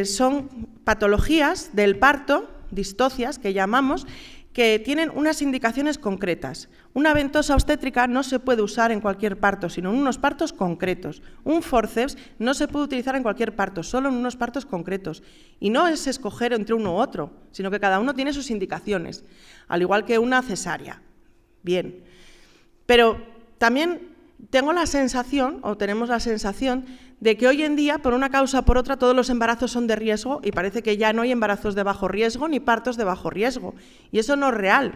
son patologías del parto, distocias que llamamos, que tienen unas indicaciones concretas. Una ventosa obstétrica no se puede usar en cualquier parto, sino en unos partos concretos. Un forceps no se puede utilizar en cualquier parto, solo en unos partos concretos. Y no es escoger entre uno u otro, sino que cada uno tiene sus indicaciones, al igual que una cesárea. Bien, pero también tengo la sensación, o tenemos la sensación, de que hoy en día, por una causa o por otra, todos los embarazos son de riesgo y parece que ya no hay embarazos de bajo riesgo ni partos de bajo riesgo. Y eso no es real.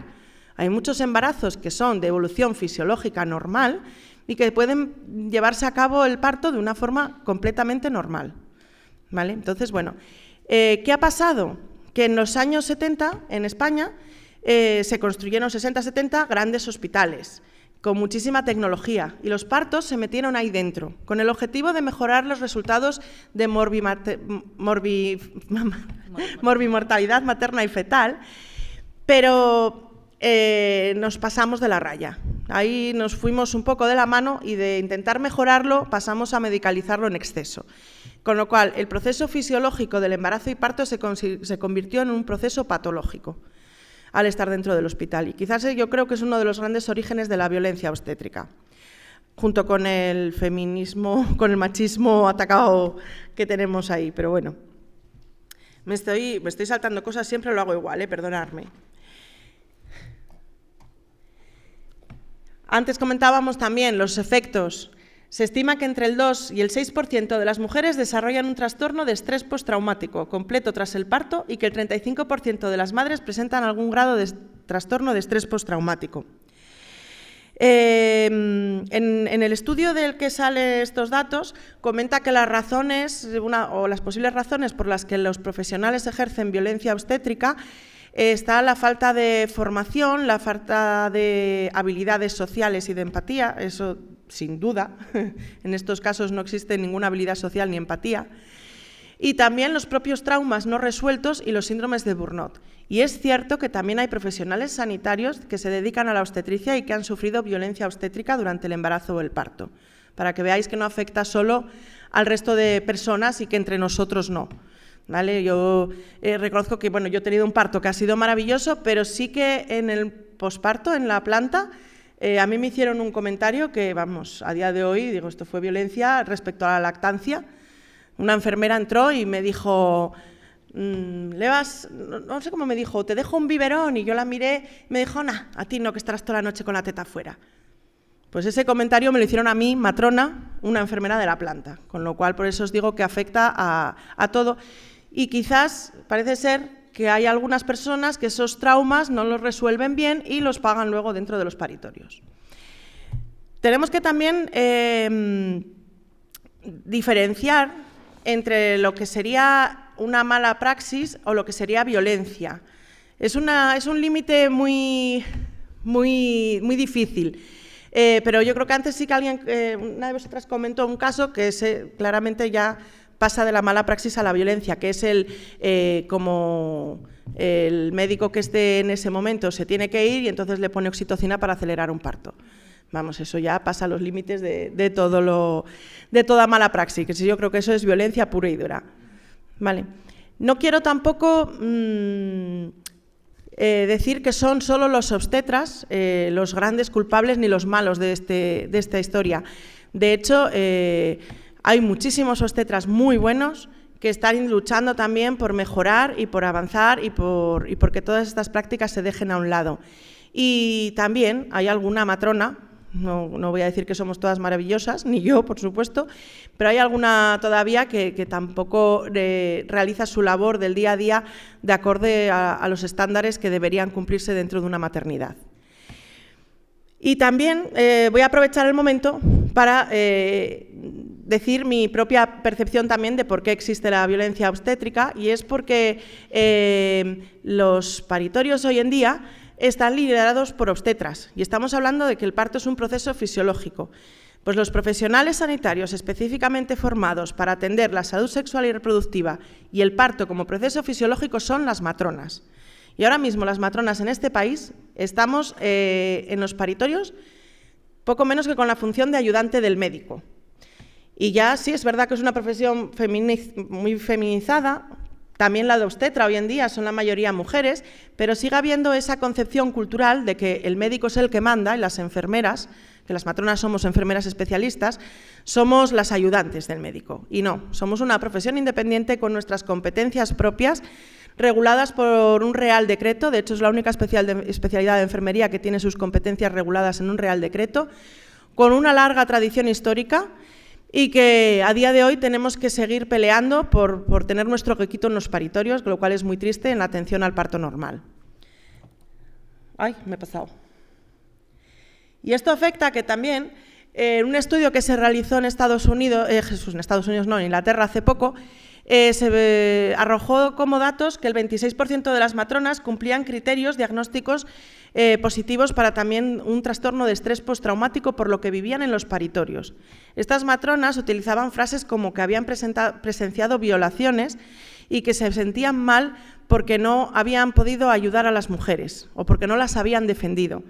Hay muchos embarazos que son de evolución fisiológica normal y que pueden llevarse a cabo el parto de una forma completamente normal. ¿Vale? Entonces, bueno, ¿qué ha pasado? Que en los años 70, en España, se construyeron 60-70 grandes hospitales con muchísima tecnología, y los partos se metieron ahí dentro, con el objetivo de mejorar los resultados de morbimortalidad materna y fetal, pero nos pasamos de la raya. Ahí nos fuimos un poco de la mano y de intentar mejorarlo pasamos a medicalizarlo en exceso. Con lo cual, el proceso fisiológico del embarazo y parto se convirtió en un proceso patológico al estar dentro del hospital. Y quizás yo creo que es uno de los grandes orígenes de la violencia obstétrica, junto con el feminismo, con el machismo atacado que tenemos ahí. Pero bueno, me estoy saltando cosas, siempre lo hago igual, perdonadme. Antes comentábamos también los efectos. Se estima que entre el 2 y el 6% de las mujeres desarrollan un trastorno de estrés postraumático completo tras el parto y que el 35% de las madres presentan algún grado de trastorno de estrés postraumático. En el estudio del que salen estos datos, comenta que las razones o las posibles razones por las que los profesionales ejercen violencia obstétrica está la falta de formación, la falta de habilidades sociales y de empatía, eso sin duda, en estos casos no existe ninguna habilidad social ni empatía, y también los propios traumas no resueltos y los síndromes de burnout. Y es cierto que también hay profesionales sanitarios que se dedican a la obstetricia y que han sufrido violencia obstétrica durante el embarazo o el parto, para que veáis que no afecta solo al resto de personas y que entre nosotros no. ¿Vale? Yo reconozco que yo he tenido un parto que ha sido maravilloso, pero sí que en el posparto, en la planta, a mí me hicieron un comentario que, a día de hoy, digo, esto fue violencia respecto a la lactancia. Una enfermera entró y me dijo, no sé cómo me dijo, te dejo un biberón, y yo la miré y me dijo, nah, a ti no, que estarás toda la noche con la teta fuera. Pues ese comentario me lo hicieron a mí, matrona, una enfermera de la planta, con lo cual por eso os digo que afecta a todo. Y quizás parece ser que hay algunas personas que esos traumas no los resuelven bien y los pagan luego dentro de los paritorios. Tenemos que también diferenciar entre lo que sería una mala praxis o lo que sería violencia. Es un límite muy difícil. Pero yo creo que antes sí que una de vosotras comentó un caso que claramente ya pasa de la mala praxis a la violencia, que es como el médico que esté en ese momento se tiene que ir y entonces le pone oxitocina para acelerar un parto. Eso ya pasa los límites de toda mala praxis, que yo creo que eso es violencia pura y dura. Vale. No quiero tampoco decir que son solo los obstetras los grandes culpables ni los malos de esta historia. De hecho, hay muchísimos obstetras muy buenos que están luchando también por mejorar y por avanzar y porque todas estas prácticas se dejen a un lado. Y también hay alguna matrona, no voy a decir que somos todas maravillosas, ni yo, por supuesto, pero hay alguna todavía que tampoco realiza su labor del día a día de acorde a los estándares que deberían cumplirse dentro de una maternidad. Y también voy a aprovechar el momento para decir mi propia percepción también de por qué existe la violencia obstétrica, y es porque los paritorios hoy en día están liderados por obstetras, y estamos hablando de que el parto es un proceso fisiológico. Pues los profesionales sanitarios específicamente formados para atender la salud sexual y reproductiva y el parto como proceso fisiológico son las matronas. Y ahora mismo las matronas en este país estamos en los paritorios poco menos que con la función de ayudante del médico. Y ya sí, es verdad que es una profesión muy feminizada, también la de obstetra hoy en día son la mayoría mujeres, pero sigue habiendo esa concepción cultural de que el médico es el que manda y las enfermeras, que las matronas somos enfermeras especialistas, somos las ayudantes del médico. Y no, somos una profesión independiente con nuestras competencias propias, reguladas por un Real Decreto. De hecho, es la única especialidad de enfermería que tiene sus competencias reguladas en un Real Decreto, con una larga tradición histórica y que a día de hoy tenemos que seguir peleando por tener nuestro huequito en los paritorios, lo cual es muy triste en la atención al parto normal. Ay, me he pasado. Y esto afecta a que también, en un estudio que se realizó en Estados Unidos, en Inglaterra hace poco, se arrojó como datos que el 26% de las matronas cumplían criterios diagnósticos positivos para también un trastorno de estrés postraumático por lo que vivían en los paritorios. Estas matronas utilizaban frases como que habían presenciado violaciones y que se sentían mal porque no habían podido ayudar a las mujeres o porque no las habían defendido.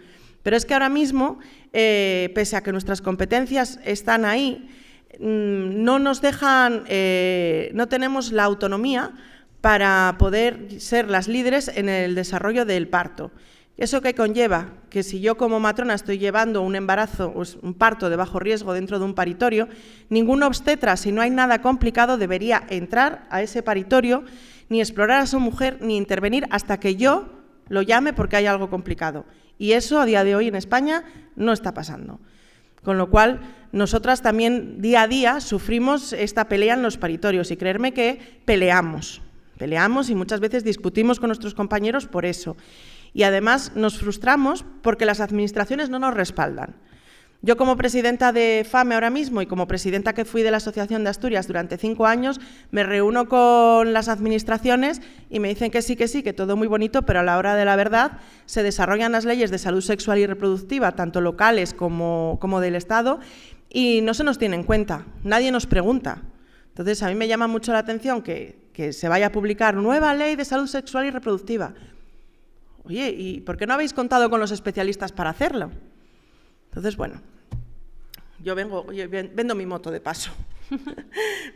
Pero es que ahora mismo, pese a que nuestras competencias están ahí, no nos dejan, no tenemos la autonomía para poder ser las líderes en el desarrollo del parto. ¿Eso qué conlleva? Que si yo como matrona estoy llevando un embarazo o un parto de bajo riesgo dentro de un paritorio, ningún obstetra, si no hay nada complicado, debería entrar a ese paritorio, ni explorar a su mujer, ni intervenir hasta que yo lo llame porque hay algo complicado. Y eso a día de hoy en España no está pasando. Con lo cual, nosotras también día a día sufrimos esta pelea en los paritorios y creerme que peleamos y muchas veces discutimos con nuestros compañeros por eso. Y además nos frustramos porque las administraciones no nos respaldan. Yo como presidenta de FAME ahora mismo y como presidenta que fui de la Asociación de Asturias durante 5 años, me reúno con las administraciones y me dicen que sí, que todo muy bonito, pero a la hora de la verdad se desarrollan las leyes de salud sexual y reproductiva, tanto locales como del Estado, y no se nos tiene en cuenta, nadie nos pregunta. Entonces, a mí me llama mucho la atención que se vaya a publicar nueva ley de salud sexual y reproductiva. Oye, ¿y por qué no habéis contado con los especialistas para hacerlo? Entonces, bueno, yo vendo mi moto de paso,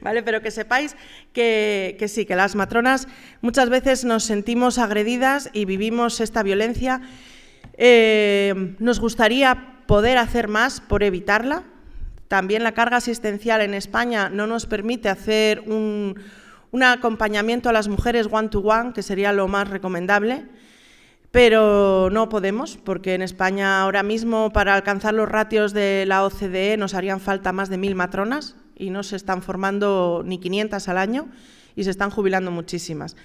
¿vale? Pero que sepáis que sí, que las matronas muchas veces nos sentimos agredidas y vivimos esta violencia. Nos gustaría poder hacer más por evitarla. También la carga asistencial en España no nos permite hacer un acompañamiento a las mujeres one-to-one, que sería lo más recomendable. Pero no podemos, porque en España ahora mismo para alcanzar los ratios de la OCDE nos harían falta más de 1000 matronas y no se están formando ni 500 al año y se están jubilando muchísimas.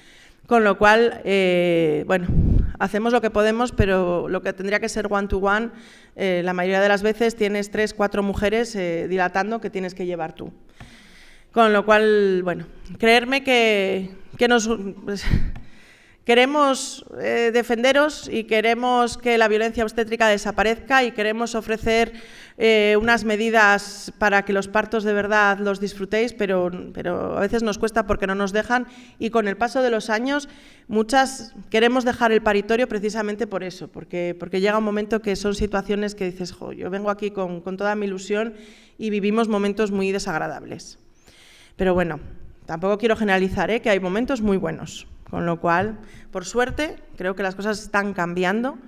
Con lo cual, bueno, hacemos lo que podemos, pero lo que tendría que ser one-to-one, la mayoría de las veces tienes 3, 4 mujeres dilatando que tienes que llevar tú. Con lo cual, bueno, creerme que nos... Queremos defenderos y queremos que la violencia obstétrica desaparezca y queremos ofrecer unas medidas para que los partos de verdad los disfrutéis, pero a veces nos cuesta porque no nos dejan y con el paso de los años muchas queremos dejar el paritorio precisamente por eso, porque llega un momento que son situaciones que dices, jo, yo vengo aquí con toda mi ilusión y vivimos momentos muy desagradables. Pero bueno, tampoco quiero generalizar, que hay momentos muy buenos. Con lo cual, por suerte, creo que las cosas están cambiando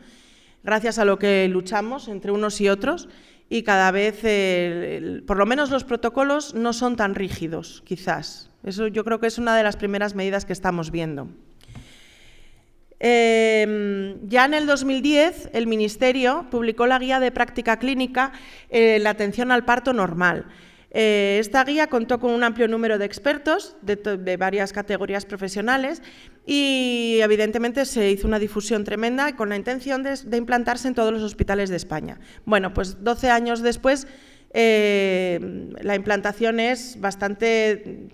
gracias a lo que luchamos entre unos y otros y cada vez, por lo menos los protocolos no son tan rígidos, quizás. Eso yo creo que es una de las primeras medidas que estamos viendo. Ya en el 2010 el Ministerio publicó la guía de práctica clínica en la atención al parto normal. Esta guía contó con un amplio número de expertos de varias categorías profesionales y evidentemente se hizo una difusión tremenda con la intención de implantarse en todos los hospitales de España. Bueno, pues 12 años después la implantación es bastante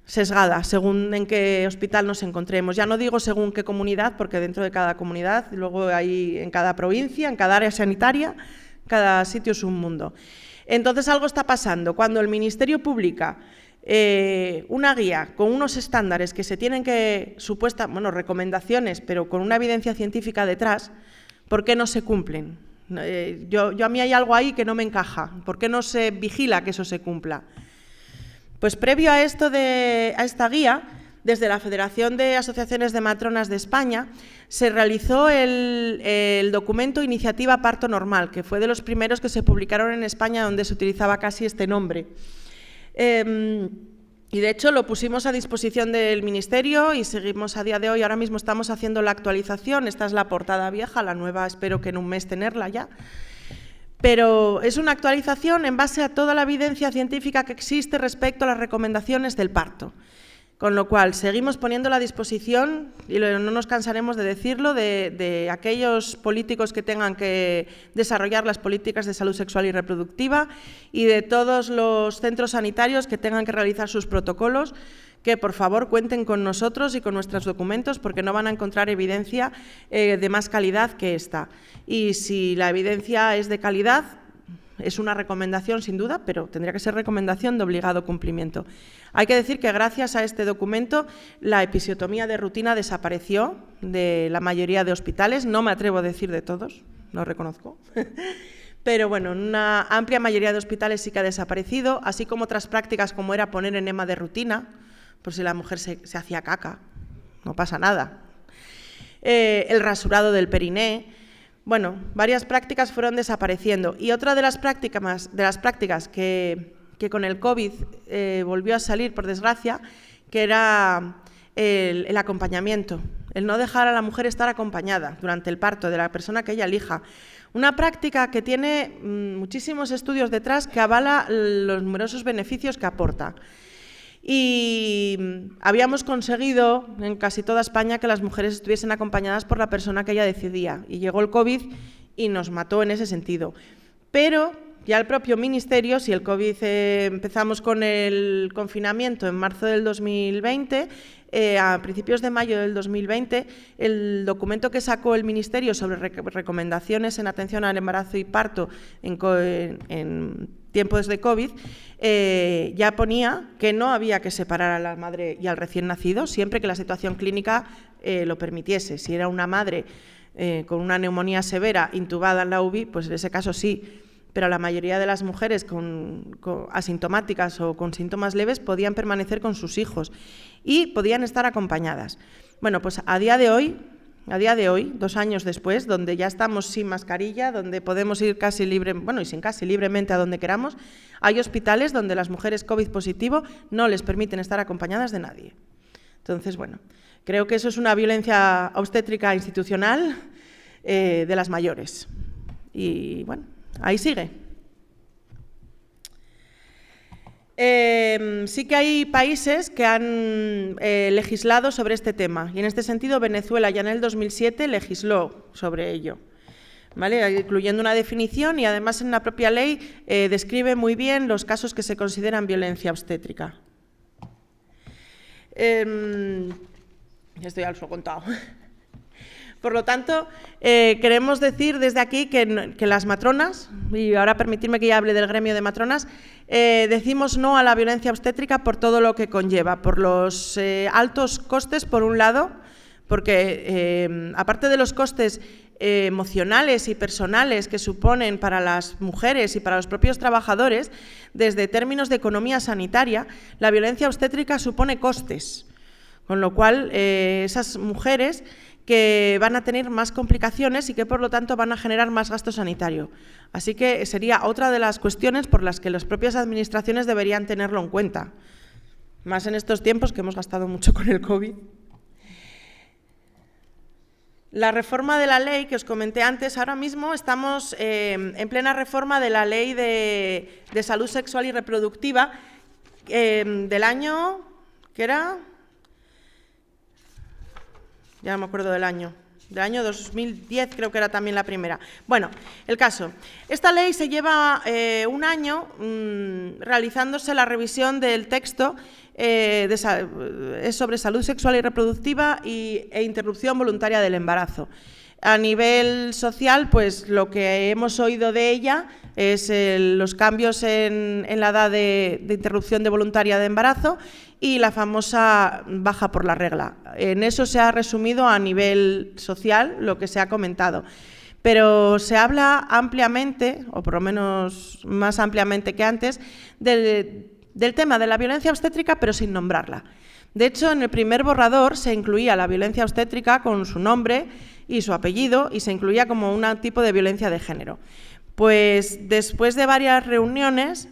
sesgada según en qué hospital nos encontremos. Ya no digo según qué comunidad, porque dentro de cada comunidad, luego hay en cada provincia, en cada área sanitaria, cada sitio es un mundo. Entonces algo está pasando. Cuando el Ministerio publica una guía con unos estándares que se tienen que, recomendaciones, pero con una evidencia científica detrás, ¿por qué no se cumplen? A mí hay algo ahí que no me encaja. ¿Por qué no se vigila que eso se cumpla? Pues previo a esta guía, desde la Federación de Asociaciones de Matronas de España, se realizó el documento Iniciativa Parto Normal, que fue de los primeros que se publicaron en España donde se utilizaba casi este nombre. Y de hecho lo pusimos a disposición del Ministerio y seguimos a día de hoy. Ahora mismo estamos haciendo la actualización, esta es la portada vieja, la nueva espero que en un mes tenerla ya. Pero es una actualización en base a toda la evidencia científica que existe respecto a las recomendaciones del parto. Con lo cual, seguimos poniéndola a disposición, y no nos cansaremos de decirlo, de aquellos políticos que tengan que desarrollar las políticas de salud sexual y reproductiva y de todos los centros sanitarios que tengan que realizar sus protocolos, que por favor cuenten con nosotros y con nuestros documentos porque no van a encontrar evidencia de más calidad que esta. Y si la evidencia es de calidad, es una recomendación sin duda, pero tendría que ser recomendación de obligado cumplimiento. Hay que decir que gracias a este documento la episiotomía de rutina desapareció de la mayoría de hospitales, no me atrevo a decir de todos, lo reconozco, pero bueno, en una amplia mayoría de hospitales sí que ha desaparecido, así como otras prácticas como era poner enema de rutina, por si la mujer se hacía caca, no pasa nada. El rasurado del periné. Bueno, varias prácticas fueron desapareciendo. Y otra de las prácticas que con el COVID volvió a salir, por desgracia, que era el acompañamiento, el no dejar a la mujer estar acompañada durante el parto de la persona que ella elija. Una práctica que tiene muchísimos estudios detrás que avala los numerosos beneficios que aporta. Y habíamos conseguido en casi toda España que las mujeres estuviesen acompañadas por la persona que ella decidía. Y llegó el COVID y nos mató en ese sentido. Pero ya el propio Ministerio, si el COVID empezamos con el confinamiento en marzo del 2020, a principios de mayo del 2020, el documento que sacó el Ministerio sobre recomendaciones en atención al embarazo y parto en tiempos de COVID, ya ponía que no había que separar a la madre y al recién nacido, siempre que la situación clínica lo permitiese. Si era una madre con una neumonía severa intubada en la UBI, pues en ese caso sí, pero la mayoría de las mujeres con asintomáticas o con síntomas leves podían permanecer con sus hijos y podían estar acompañadas. Bueno, pues a día de hoy, 2 años después, donde ya estamos sin mascarilla, donde podemos ir casi libremente a donde queramos, hay hospitales donde las mujeres COVID positivo no les permiten estar acompañadas de nadie. Entonces, bueno, creo que eso es una violencia obstétrica institucional de las mayores. Y bueno, ahí sigue. Sí que hay países que han legislado sobre este tema y en este sentido Venezuela ya en el 2007 legisló sobre ello, ¿vale? Incluyendo una definición y además en la propia ley describe muy bien los casos que se consideran violencia obstétrica. Esto ya os lo he contado. Por lo tanto, queremos decir desde aquí que las matronas, y ahora permitidme que ya hable del gremio de matronas, decimos no a la violencia obstétrica por todo lo que conlleva, por los altos costes, por un lado, porque aparte de los costes emocionales y personales que suponen para las mujeres y para los propios trabajadores, desde términos de economía sanitaria, la violencia obstétrica supone costes, con lo cual esas mujeres que van a tener más complicaciones y que por lo tanto van a generar más gasto sanitario. Así que sería otra de las cuestiones por las que las propias administraciones deberían tenerlo en cuenta, más en estos tiempos que hemos gastado mucho con el COVID. La reforma de la ley que os comenté antes, ahora mismo estamos en plena reforma de la ley de salud sexual y reproductiva del año, ¿qué era? Ya no me acuerdo del año 2010 creo que era también la primera. Bueno, el caso, esta ley se lleva un año realizándose la revisión del texto es sobre salud sexual y reproductiva e interrupción voluntaria del embarazo. A nivel social, pues lo que hemos oído de ella es los cambios en la edad de interrupción voluntaria de embarazo y la famosa baja por la regla. En eso se ha resumido a nivel social lo que se ha comentado. Pero se habla ampliamente, o por lo menos más ampliamente que antes, del tema de la violencia obstétrica, pero sin nombrarla. De hecho, en el primer borrador se incluía la violencia obstétrica con su nombre y su apellido y se incluía como un tipo de violencia de género. Pues después de varias reuniones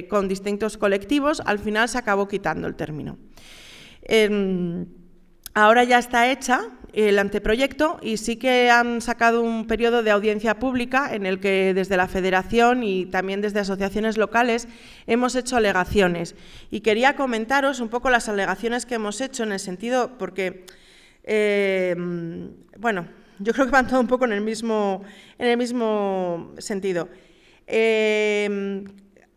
con distintos colectivos, al final se acabó quitando el término. Ahora ya está hecha el anteproyecto y sí que han sacado un periodo de audiencia pública en el que desde la Federación y también desde asociaciones locales hemos hecho alegaciones. Y quería comentaros un poco las alegaciones que hemos hecho en el sentido, porque, bueno, yo creo que van todo un poco en el mismo sentido.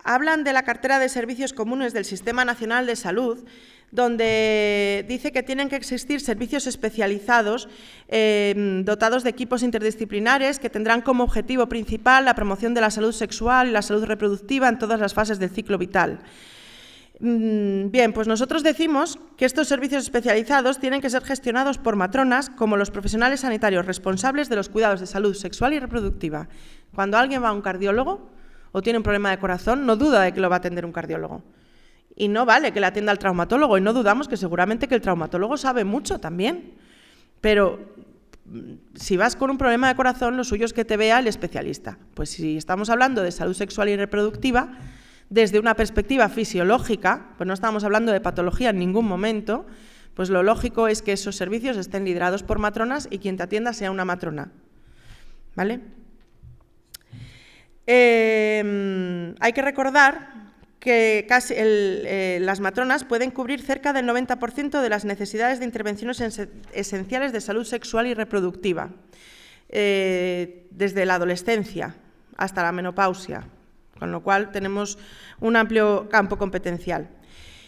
hablan de la cartera de servicios comunes del Sistema Nacional de Salud, donde dice que tienen que existir servicios especializados dotados de equipos interdisciplinares que tendrán como objetivo principal la promoción de la salud sexual y la salud reproductiva en todas las fases del ciclo vital. Bien, pues nosotros decimos que estos servicios especializados tienen que ser gestionados por matronas como los profesionales sanitarios responsables de los cuidados de salud sexual y reproductiva. Cuando alguien va a un cardiólogo o tiene un problema de corazón, no duda de que lo va a atender un cardiólogo. Y no vale que le atienda al traumatólogo, y no dudamos que seguramente que el traumatólogo sabe mucho también. Pero si vas con un problema de corazón, lo suyo es que te vea el especialista. Pues si estamos hablando de salud sexual y reproductiva, desde una perspectiva fisiológica, pues no estamos hablando de patología en ningún momento, pues lo lógico es que esos servicios estén liderados por matronas y quien te atienda sea una matrona. ¿Vale? Hay que recordar que casi las matronas pueden cubrir cerca del 90% de las necesidades de intervenciones esenciales de salud sexual y reproductiva, desde la adolescencia hasta la menopausia, con lo cual tenemos un amplio campo competencial,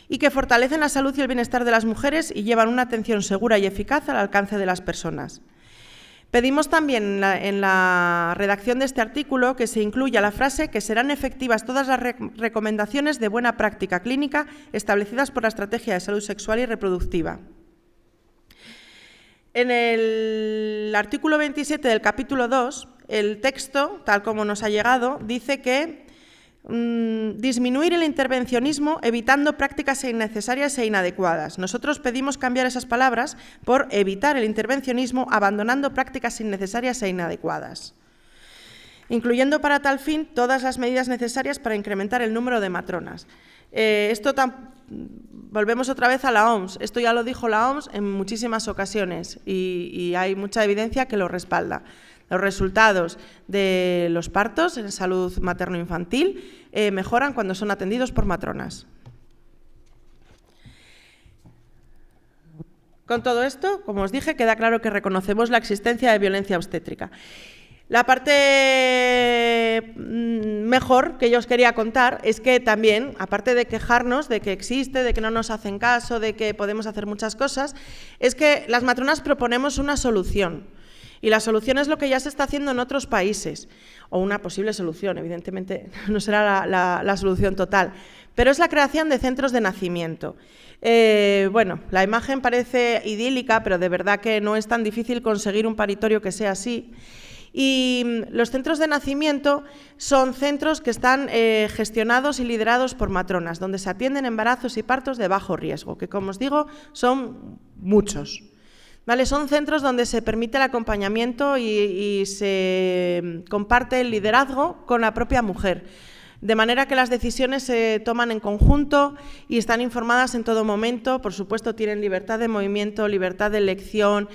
y que fortalecen la salud y el bienestar de las mujeres y llevan una atención segura y eficaz al alcance de las personas. Pedimos también en la redacción de este artículo que se incluya la frase que serán efectivas todas las recomendaciones de buena práctica clínica establecidas por la Estrategia de Salud Sexual y Reproductiva. En el artículo 27 del capítulo 2, el texto, tal como nos ha llegado, dice que disminuir el intervencionismo evitando prácticas innecesarias e inadecuadas. Nosotros pedimos cambiar esas palabras por evitar el intervencionismo abandonando prácticas innecesarias e inadecuadas, incluyendo para tal fin todas las medidas necesarias para incrementar el número de matronas. Volvemos otra vez a la OMS. Esto ya lo dijo la OMS en muchísimas ocasiones y hay mucha evidencia que lo respalda. Los resultados de los partos en salud materno-infantil mejoran cuando son atendidos por matronas. Con todo esto, como os dije, queda claro que reconocemos la existencia de violencia obstétrica. La parte mejor que yo os quería contar es que también, aparte de quejarnos de que existe, de que no nos hacen caso, de que podemos hacer muchas cosas, es que las matronas proponemos una solución. Y la solución es lo que ya se está haciendo en otros países, o una posible solución, evidentemente no será la solución total, pero es la creación de centros de nacimiento. Bueno, la imagen parece idílica, pero de verdad que no es tan difícil conseguir un paritorio que sea así. Y los centros de nacimiento son centros que están gestionados y liderados por matronas, donde se atienden embarazos y partos de bajo riesgo, que como os digo son muchos. ¿Vale? Son centros donde se permite el acompañamiento y se comparte el liderazgo con la propia mujer, de manera que las decisiones se toman en conjunto y están informadas en todo momento. Por supuesto, tienen libertad de movimiento, libertad de elección,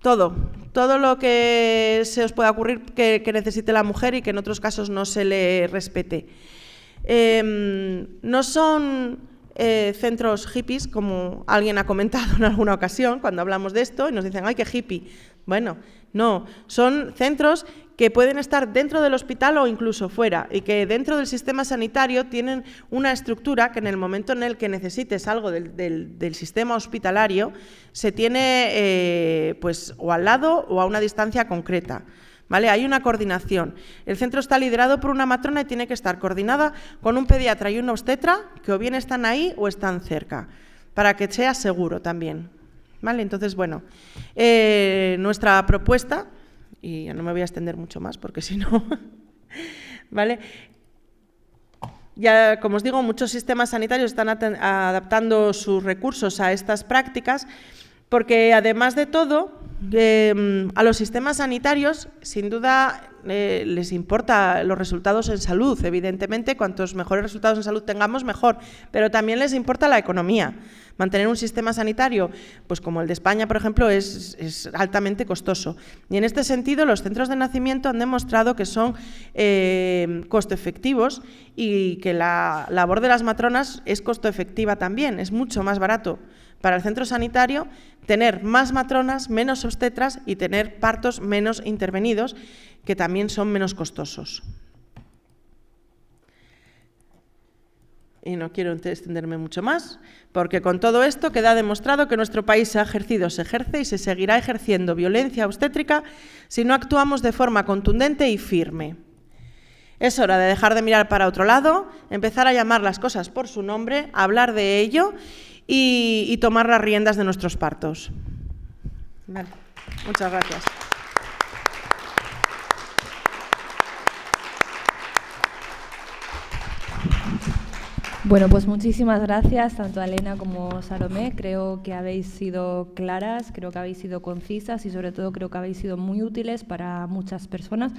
todo lo que se os pueda ocurrir que necesite la mujer y que en otros casos no se le respete. No son centros hippies, como alguien ha comentado en alguna ocasión cuando hablamos de esto y nos dicen, ¡ay, qué hippie! Bueno, no, son centros que pueden estar dentro del hospital o incluso fuera y que dentro del sistema sanitario tienen una estructura que en el momento en el que necesites algo del sistema hospitalario se tiene pues o al lado o a una distancia concreta. ¿Vale? Hay una coordinación. El centro está liderado por una matrona y tiene que estar coordinada con un pediatra y un obstetra que o bien están ahí o están cerca, para que sea seguro también. ¿Vale? Entonces, bueno, nuestra propuesta, y ya no me voy a extender mucho más porque si no, ¿vale? Ya, como os digo, muchos sistemas sanitarios están adaptando sus recursos a estas prácticas, porque además de todo, a los sistemas sanitarios, sin duda, les importa los resultados en salud. Evidentemente, cuantos mejores resultados en salud tengamos, mejor, pero también les importa la economía. Mantener un sistema sanitario, pues como el de España, por ejemplo, es altamente costoso. Y en este sentido, los centros de nacimiento han demostrado que son costo efectivos y que la labor de las matronas es costo efectiva también, es mucho más barato para el centro sanitario tener más matronas, menos obstetras y tener partos menos intervenidos, que también son menos costosos. y no quiero extenderme mucho más, porque con todo esto queda demostrado que en nuestro país se ha ejercido, se ejerce y se seguirá ejerciendo violencia obstétrica si no actuamos de forma contundente y firme. Es hora de dejar de mirar para otro lado, empezar a llamar las cosas por su nombre, hablar de ello y tomar las riendas de nuestros partos. Vale. Muchas gracias. Bueno, pues muchísimas gracias tanto a Elena como a Salomé. Creo que habéis sido claras, creo que habéis sido concisas y sobre todo creo que habéis sido muy útiles para muchas personas,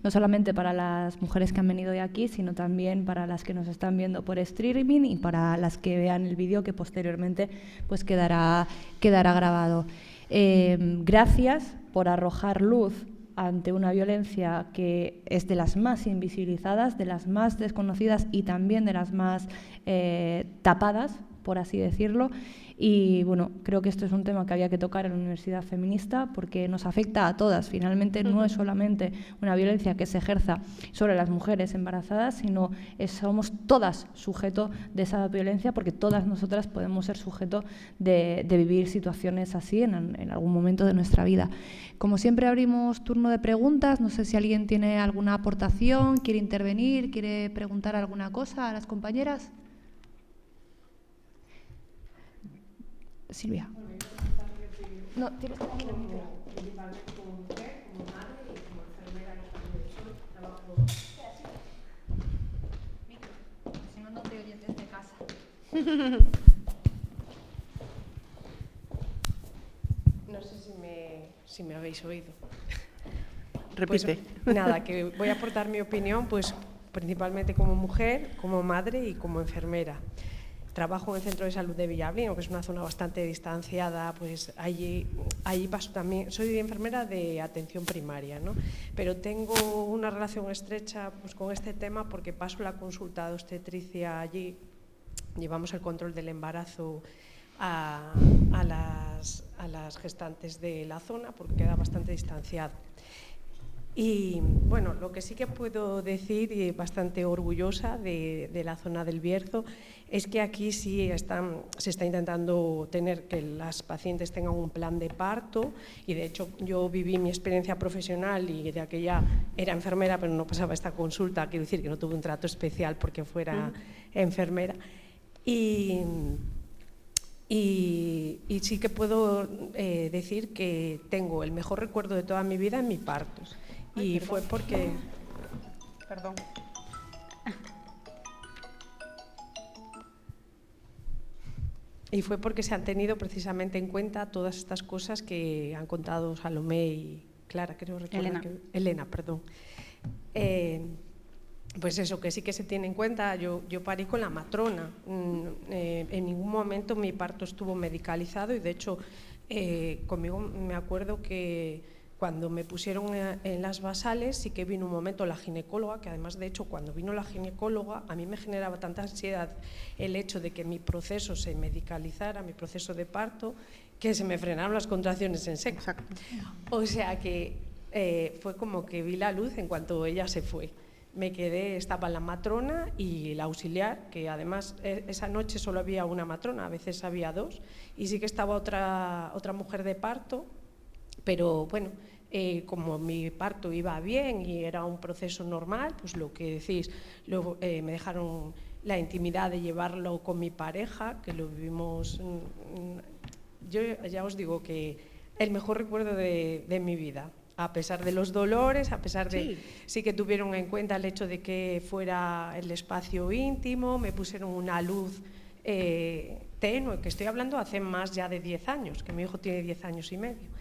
no solamente para las mujeres que han venido hoy aquí, sino también para las que nos están viendo por streaming y para las que vean el vídeo que posteriormente pues quedará grabado. Gracias por arrojar luz ante una violencia que es de las más invisibilizadas, de las más desconocidas y también de las más tapadas, por así decirlo. Y bueno, creo que esto es un tema que había que tocar en la Universidad Feminista porque nos afecta a todas. Finalmente no es solamente una violencia que se ejerza sobre las mujeres embarazadas, sino somos todas sujeto de esa violencia porque todas nosotras podemos ser sujeto de vivir situaciones así en algún momento de nuestra vida. Como siempre abrimos turno de preguntas. No sé si alguien tiene alguna aportación, quiere intervenir, quiere preguntar alguna cosa a las compañeras. Silvia. No, tienes que decir principalmente como mujer, como madre y como enfermera en esta profesión, trabajo. Micro, si no, no te oyes desde casa. No sé si me habéis oído. Repite. Pues, nada, que voy a aportar mi opinión, pues principalmente como mujer, como madre y como enfermera. Trabajo en el Centro de Salud de Villablino, que es una zona bastante distanciada, pues allí paso también, soy enfermera de atención primaria, ¿no? Pero tengo una relación estrecha pues, con este tema porque paso la consulta de obstetricia allí, llevamos el control del embarazo a las gestantes de la zona porque queda bastante distanciado. Y bueno, lo que sí que puedo decir, y bastante orgullosa de la zona del Bierzo, es que aquí sí se está intentando que las pacientes tengan un plan de parto y de hecho yo viví mi experiencia profesional y de aquella era enfermera pero no pasaba esta consulta, quiero decir que no tuve un trato especial porque fuera enfermera. Y sí que puedo decir que tengo el mejor recuerdo de toda mi vida en mis partos. Y fue porque... Perdón. Y fue porque se han tenido precisamente en cuenta todas estas cosas que han contado Salomé y Clara, creo recordar. Elena, perdón. Pues eso, que sí que se tiene en cuenta. Yo parí con la matrona. En ningún momento mi parto estuvo medicalizado y de hecho conmigo me acuerdo que cuando me pusieron en las basales sí que vino un momento la ginecóloga, que además de hecho cuando vino la ginecóloga a mí me generaba tanta ansiedad el hecho de que mi proceso se medicalizara, mi proceso de parto, que se me frenaron las contracciones en seco. Exacto. O sea que fue como que vi la luz en cuanto ella se fue. Me quedé, estaba la matrona y la auxiliar, que además esa noche solo había una matrona, a veces había dos, y sí que estaba otra mujer de parto. Pero bueno, como mi parto iba bien y era un proceso normal, pues lo que decís, luego me dejaron la intimidad de llevarlo con mi pareja, que lo vivimos. Yo ya os digo que el mejor recuerdo de mi vida, a pesar de los dolores, a pesar de… Sí que tuvieron en cuenta el hecho de que fuera el espacio íntimo, me pusieron una luz tenue, que estoy hablando hace más ya de 10 años, que mi hijo tiene 10 años y medio.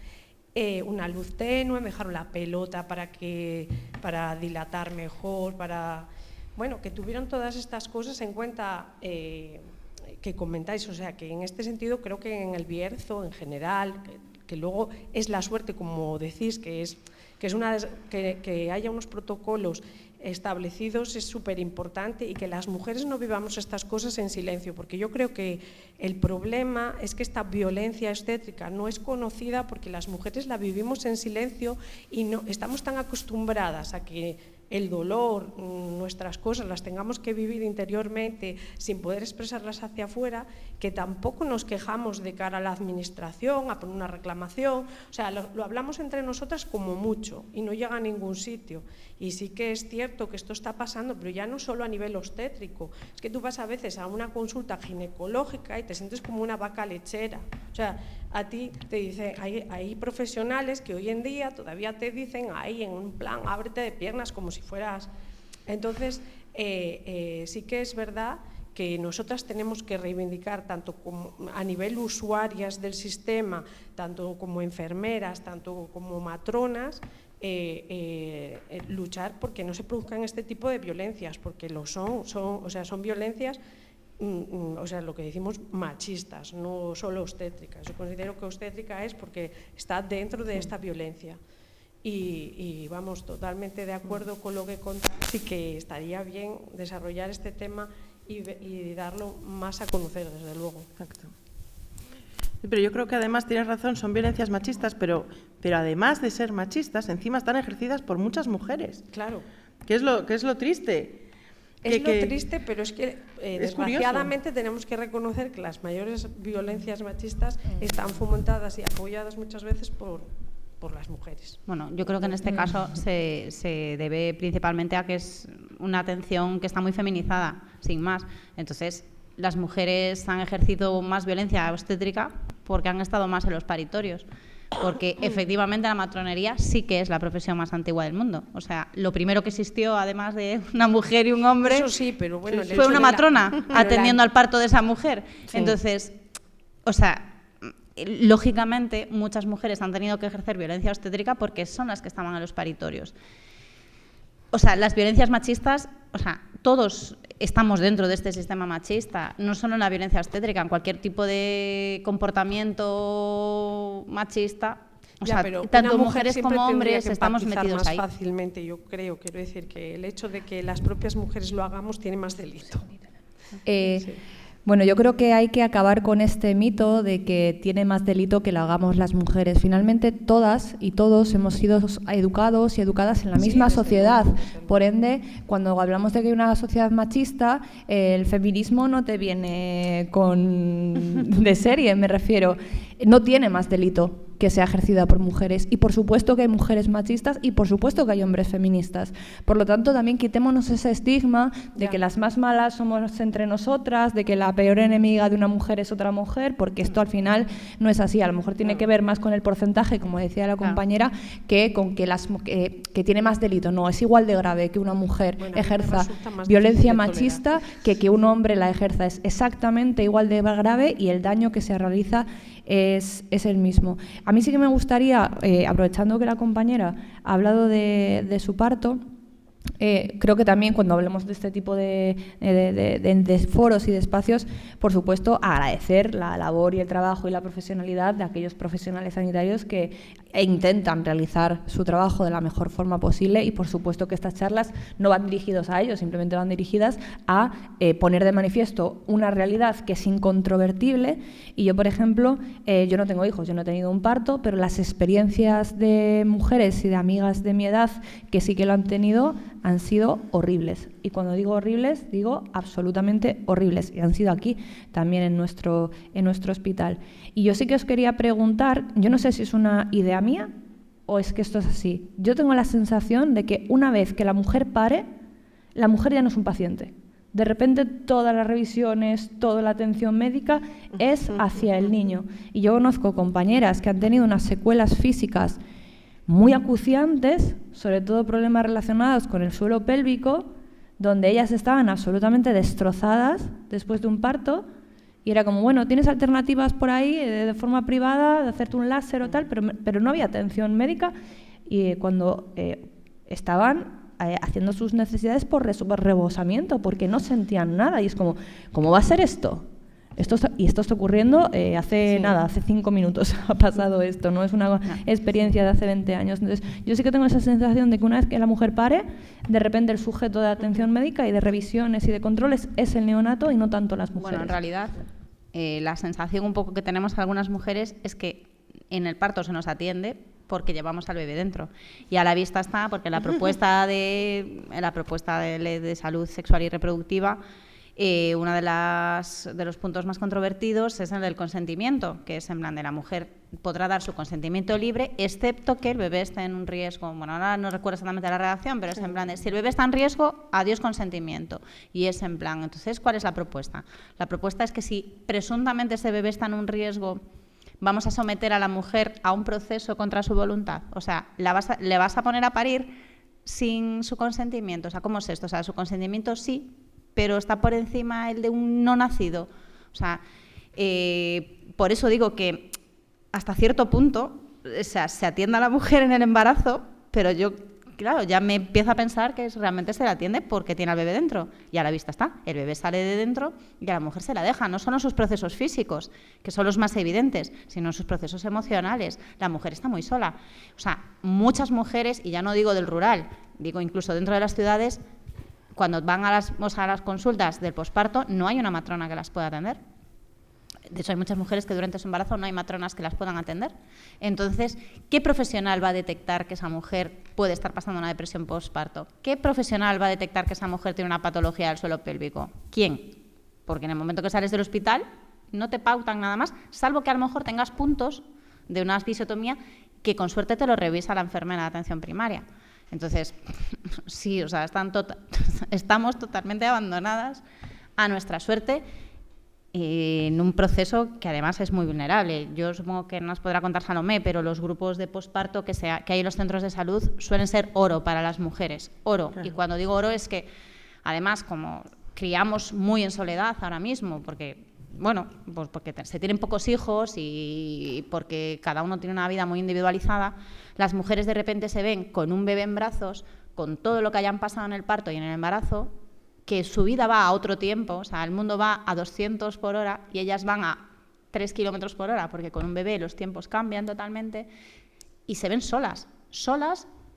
Una luz tenue, me dejaron la pelota para dilatar mejor, bueno, que tuvieron todas estas cosas en cuenta que comentáis, o sea, que en este sentido creo que en el Bierzo en general, que luego es la suerte, como decís, que haya unos protocolos establecidos es súper importante y que las mujeres no vivamos estas cosas en silencio, porque yo creo que el problema es que esta violencia obstétrica no es conocida porque las mujeres la vivimos en silencio y no estamos tan acostumbradas a que el dolor, nuestras cosas, las tengamos que vivir interiormente sin poder expresarlas hacia afuera, que tampoco nos quejamos de cara a la administración, a poner una reclamación, o sea, lo hablamos entre nosotras como mucho y no llega a ningún sitio. Y sí que es cierto que esto está pasando, pero ya no solo a nivel obstétrico, es que tú vas a veces a una consulta ginecológica y te sientes como una vaca lechera. O sea, a ti te dicen, hay profesionales que hoy en día todavía te dicen ahí en un plan, ábrete de piernas como si fueras. Entonces, sí que es verdad que nosotras tenemos que reivindicar, tanto como a nivel usuarias del sistema, tanto como enfermeras, tanto como matronas, luchar porque no se produzcan este tipo de violencias, porque lo son violencias, o sea, lo que decimos machistas, no solo obstétricas. Yo considero que obstétrica es porque está dentro de esta violencia. Y vamos, totalmente de acuerdo con lo que contáis y que estaría bien desarrollar este tema y darlo más a conocer, desde luego. Exacto. Pero yo creo que además tienes razón, son violencias machistas, pero además de ser machistas, encima están ejercidas por muchas mujeres. Claro. ¿Qué es lo triste? Es lo triste, pero es que desgraciadamente tenemos que reconocer que las mayores violencias machistas están fomentadas y apoyadas muchas veces por las mujeres. Bueno, yo creo que en este caso se debe principalmente a que es una atención que está muy feminizada, sin más. Entonces, las mujeres han ejercido más violencia obstétrica porque han estado más en los paritorios. Porque efectivamente la matronería sí que es la profesión más antigua del mundo. O sea, lo primero que existió, además de una mujer y un hombre, eso sí, pero bueno, fue una matrona atendiendo al parto de esa mujer. Sí. Entonces, o sea, lógicamente muchas mujeres han tenido que ejercer violencia obstétrica porque son las que estaban en los paritorios. O sea, las violencias machistas, o sea, todos estamos dentro de este sistema machista, no solo en la violencia obstétrica, en cualquier tipo de comportamiento machista. O sea, tanto mujeres como hombres estamos metidos más ahí. Fácilmente, yo creo, quiero decir que el hecho de que las propias mujeres lo hagamos tiene más delito. Sí. Bueno, yo creo que hay que acabar con este mito de que tiene más delito que lo hagamos las mujeres. Finalmente, todas y todos hemos sido educados y educadas en la misma sociedad. Por ende, cuando hablamos de que hay una sociedad machista, el feminismo no te viene de serie, me refiero. No tiene más delito que sea ejercida por mujeres. Y por supuesto que hay mujeres machistas y por supuesto que hay hombres feministas. Por lo tanto, también quitémonos ese estigma de que las más malas somos entre nosotras, de que la peor enemiga de una mujer es otra mujer, porque esto al final no es así. A lo mejor tiene que ver más con el porcentaje, como decía la compañera, que con que tiene más delito. No, es igual de grave que una mujer ejerza violencia machista que un hombre la ejerza. Es exactamente igual de grave y el daño que se realiza es el mismo. A mí sí que me gustaría, aprovechando que la compañera ha hablado de su parto, creo que también cuando hablemos de este tipo de foros y de espacios, por supuesto, agradecer la labor y el trabajo y la profesionalidad de aquellos profesionales sanitarios que intentan realizar su trabajo de la mejor forma posible y, por supuesto, que estas charlas no van dirigidas a ellos, simplemente van dirigidas a poner de manifiesto una realidad que es incontrovertible. Y yo, por ejemplo, yo no tengo hijos, yo no he tenido un parto, pero las experiencias de mujeres y de amigas de mi edad que sí que lo han tenido han sido horribles. Y cuando digo horribles, digo absolutamente horribles. Y han sido aquí, también en nuestro hospital. Y yo sí que os quería preguntar, yo no sé si es una idea mía o es que esto es así. Yo tengo la sensación de que una vez que la mujer pare, la mujer ya no es un paciente. De repente todas las revisiones, toda la atención médica es hacia el niño. Y yo conozco compañeras que han tenido unas secuelas físicas muy acuciantes, sobre todo problemas relacionados con el suelo pélvico, donde ellas estaban absolutamente destrozadas después de un parto, y era como, bueno, tienes alternativas por ahí de forma privada, de hacerte un láser o tal, pero no había atención médica, y cuando estaban haciendo sus necesidades por rebosamiento, porque no sentían nada, y es como, ¿cómo va a ser esto? Esto está ocurriendo hace 5 minutos ha pasado esto, no es una experiencia de hace 20 años. Entonces, yo sí que tengo esa sensación de que una vez que la mujer pare, de repente el sujeto de atención médica y de revisiones y de controles es el neonato y no tanto las mujeres. Bueno, en realidad, la sensación un poco que tenemos algunas mujeres es que en el parto se nos atiende, porque llevamos al bebé dentro. Y a la vista está, porque la propuesta de ley de salud sexual y reproductiva, uno de los puntos más controvertidos es el del consentimiento, que es en plan de la mujer podrá dar su consentimiento libre, excepto que el bebé esté en un riesgo. Bueno, ahora no recuerdo exactamente la redacción, pero es en plan de si el bebé está en riesgo, adiós consentimiento. Y es en plan, entonces, ¿cuál es la propuesta? La propuesta es que si presuntamente ese bebé está en un riesgo, vamos a someter a la mujer a un proceso contra su voluntad. O sea, le vas a poner a parir sin su consentimiento. O sea, ¿cómo es esto? O sea, su consentimiento sí, pero está por encima el de un no nacido. O sea, por eso digo que hasta cierto punto, o sea, se atiende a la mujer en el embarazo, pero yo, claro, ya me empiezo a pensar que realmente se la atiende porque tiene al bebé dentro. Y a la vista está, el bebé sale de dentro y a la mujer se la deja. No solo sus procesos físicos, que son los más evidentes, sino sus procesos emocionales. La mujer está muy sola. O sea, muchas mujeres, y ya no digo del rural, digo incluso dentro de las ciudades, cuando van a las consultas del posparto, no hay una matrona que las pueda atender. De hecho, hay muchas mujeres que durante su embarazo no hay matronas que las puedan atender. Entonces, ¿qué profesional va a detectar que esa mujer puede estar pasando una depresión posparto? ¿Qué profesional va a detectar que esa mujer tiene una patología del suelo pélvico? ¿Quién? Porque en el momento que sales del hospital no te pautan nada más, salvo que a lo mejor tengas puntos de una episiotomía que con suerte te lo revisa la enfermera de atención primaria. Entonces, sí, o sea, estamos totalmente abandonadas a nuestra suerte en un proceso que además es muy vulnerable. Yo supongo que nos podrá contar Salomé, pero los grupos de posparto que hay en los centros de salud suelen ser oro para las mujeres, oro. Claro. Y cuando digo oro es que, además, como criamos muy en soledad ahora mismo, porque, bueno, pues porque se tienen pocos hijos y porque cada uno tiene una vida muy individualizada, las mujeres de repente se ven con un bebé en brazos, con todo lo que hayan pasado en el parto y en el embarazo, que su vida va a otro tiempo, o sea, el mundo va a 200 por hora y ellas van a 3 kilómetros por hora, porque con un bebé los tiempos cambian totalmente, y se ven solas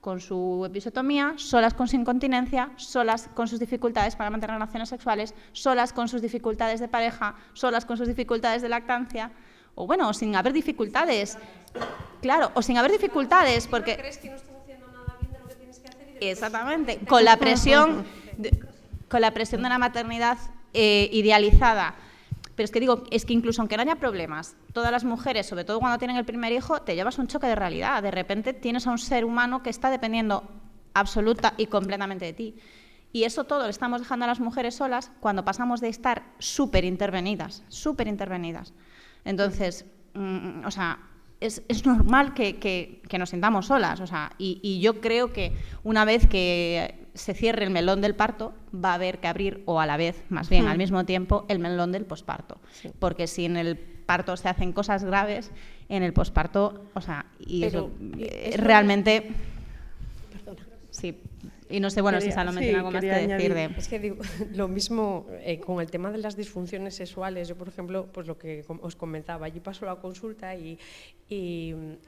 con su episiotomía, solas con su incontinencia, solas con sus dificultades para mantener relaciones sexuales, solas con sus dificultades de pareja, solas con sus dificultades de lactancia, o bueno, o sin haber dificultades. Claro, o sin haber dificultades, porque... ¿Crees que no estás haciendo nada bien de lo que tienes que hacer? Exactamente, con la presión de la maternidad idealizada. Pero es que digo, es que incluso aunque no haya problemas, todas las mujeres, sobre todo cuando tienen el primer hijo, te llevas un choque de realidad. De repente tienes a un ser humano que está dependiendo absoluta y completamente de ti. Y eso todo lo estamos dejando a las mujeres solas cuando pasamos de estar súper intervenidas. Entonces, o sea, es normal que nos sintamos solas. O sea, y yo creo que una vez que se cierre el melón del parto, va a haber que abrir, o a la vez, más bien al mismo tiempo, el melón del posparto. Sí. Porque si en el parto se hacen cosas graves, en el posparto, o sea, y eso realmente... Perdona. Sí. Y no sé, bueno, si Salomé tiene algo más que decir de... Es que digo, lo mismo con el tema de las disfunciones sexuales. Yo, por ejemplo, pues lo que os comentaba, allí paso la consulta y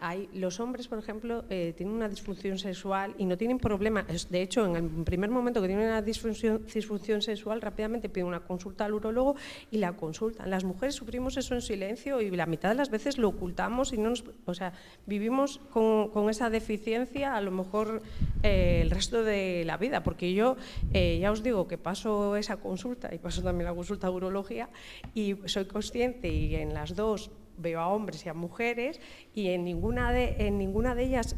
hay, los hombres, por ejemplo, tienen una disfunción sexual y no tienen problema. De hecho, en el primer momento que tienen una disfunción sexual, rápidamente piden una consulta al urólogo y la consultan. Las mujeres sufrimos eso en silencio y la mitad de las veces lo ocultamos y no nos, o sea, vivimos con esa deficiencia a lo mejor el resto de la vida, porque yo ya os digo que paso esa consulta y paso también la consulta de urología y soy consciente y en las dos veo a hombres y a mujeres y en ninguna de ellas,